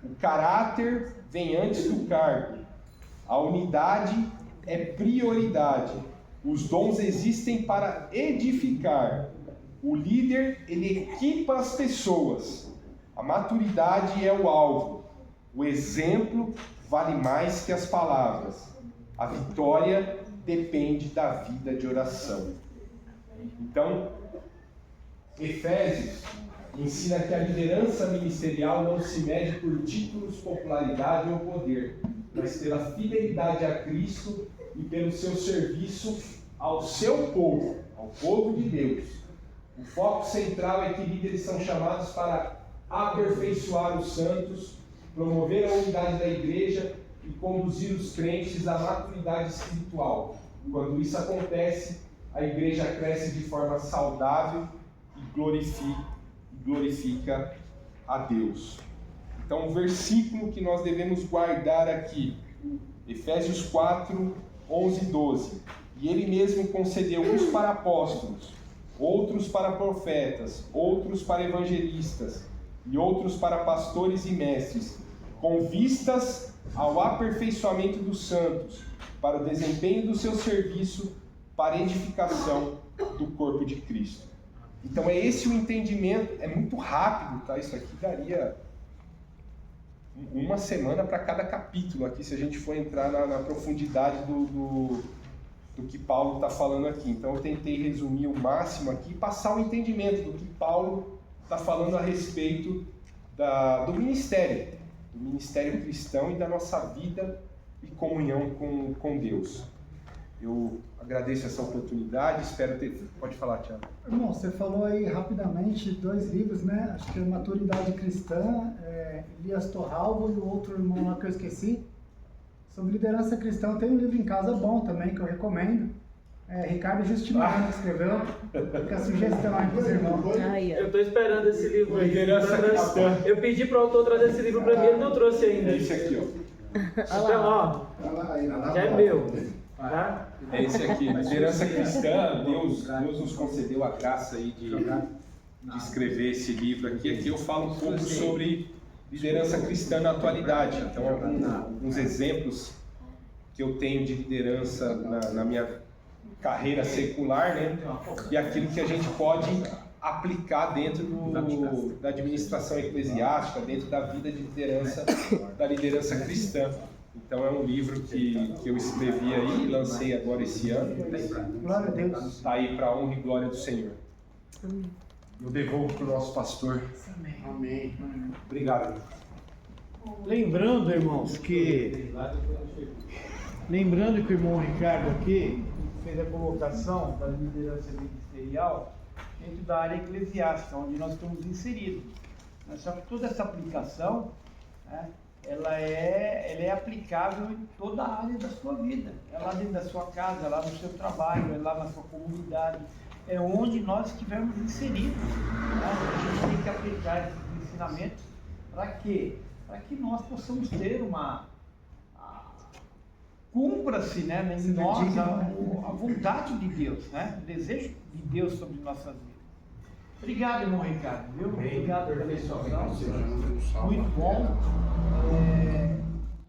O caráter vem antes do cargo. A unidade é prioridade. Os dons existem para edificar. O líder, ele equipa as pessoas. A maturidade é o alvo. O exemplo vale mais que as palavras. A vitória depende da vida de oração. Então, Efésios ensina que a liderança ministerial não se mede por títulos, popularidade ou poder, mas pela fidelidade a Cristo e pelo seu serviço ao seu povo, ao povo de Deus. O foco central é que líderes são chamados para aperfeiçoar os santos, promover a unidade da igreja e conduzir os crentes à maturidade espiritual. Quando isso acontece, a igreja cresce de forma saudável e glorifica a Deus. Então, o versículo que nós devemos guardar aqui, Efésios 4, 11 e 12. E ele mesmo concedeu uns para apóstolos, outros para profetas, outros para evangelistas e outros para pastores e mestres, com vistas ao aperfeiçoamento dos santos, para o desempenho do seu serviço, para a edificação do corpo de Cristo. Então é esse o entendimento, é muito rápido, tá? Isso aqui daria uma semana para cada capítulo aqui, se a gente for entrar na profundidade do que Paulo está falando aqui. Então eu tentei resumir o máximo aqui e passar o entendimento do que Paulo está falando a respeito do ministério cristão e da nossa vida e comunhão com Deus. Eu agradeço essa oportunidade, espero ter... Pode falar, Tiago. Irmão, você falou aí rapidamente 2 livros, né? Acho que é Maturidade Cristã, Elias Torralvo e o outro irmão lá que eu esqueci. Sobre liderança cristã, tem um livro em casa bom também, que eu recomendo. Ricardo Justiniano escreveu. Fica a sugestão aí pros irmãos. Eu estou esperando esse livro aí. Liderança cristã. Eu pedi para o autor trazer esse livro para mim, ele não trouxe ainda. É esse aqui, ó. Então, ó, já é meu. Tá? É esse aqui. Liderança cristã, Deus nos concedeu a graça aí de escrever esse livro aqui. Aqui eu falo um pouco sobre liderança cristã na atualidade. Então, alguns exemplos que eu tenho de liderança na minha carreira secular, né? E aquilo que a gente pode aplicar dentro da administração eclesiástica, dentro da vida de liderança, da liderança cristã. Então é um livro que eu escrevi aí, lancei agora esse ano. Glória a Deus. Está aí para a honra e glória do Senhor. Eu devolvo para o nosso pastor. Amém. Obrigado. Lembrando, irmãos, que o irmão Ricardo aqui fez a colocação da liderança ministerial dentro da área eclesiástica, onde nós estamos inseridos. Só que toda essa aplicação, né, ela é aplicável em toda a área da sua vida. É lá dentro da sua casa, é lá no seu trabalho, é lá na sua comunidade, é onde nós estivermos inseridos. Né? A gente tem que aplicar esses ensinamentos para quê? Para que nós possamos ter cumpra-se, né, em Se nós dedique, a vontade de Deus, né? O desejo de Deus sobre nossas vidas. Obrigado, irmão Ricardo, viu? Obrigado pela exortação. Muito bom.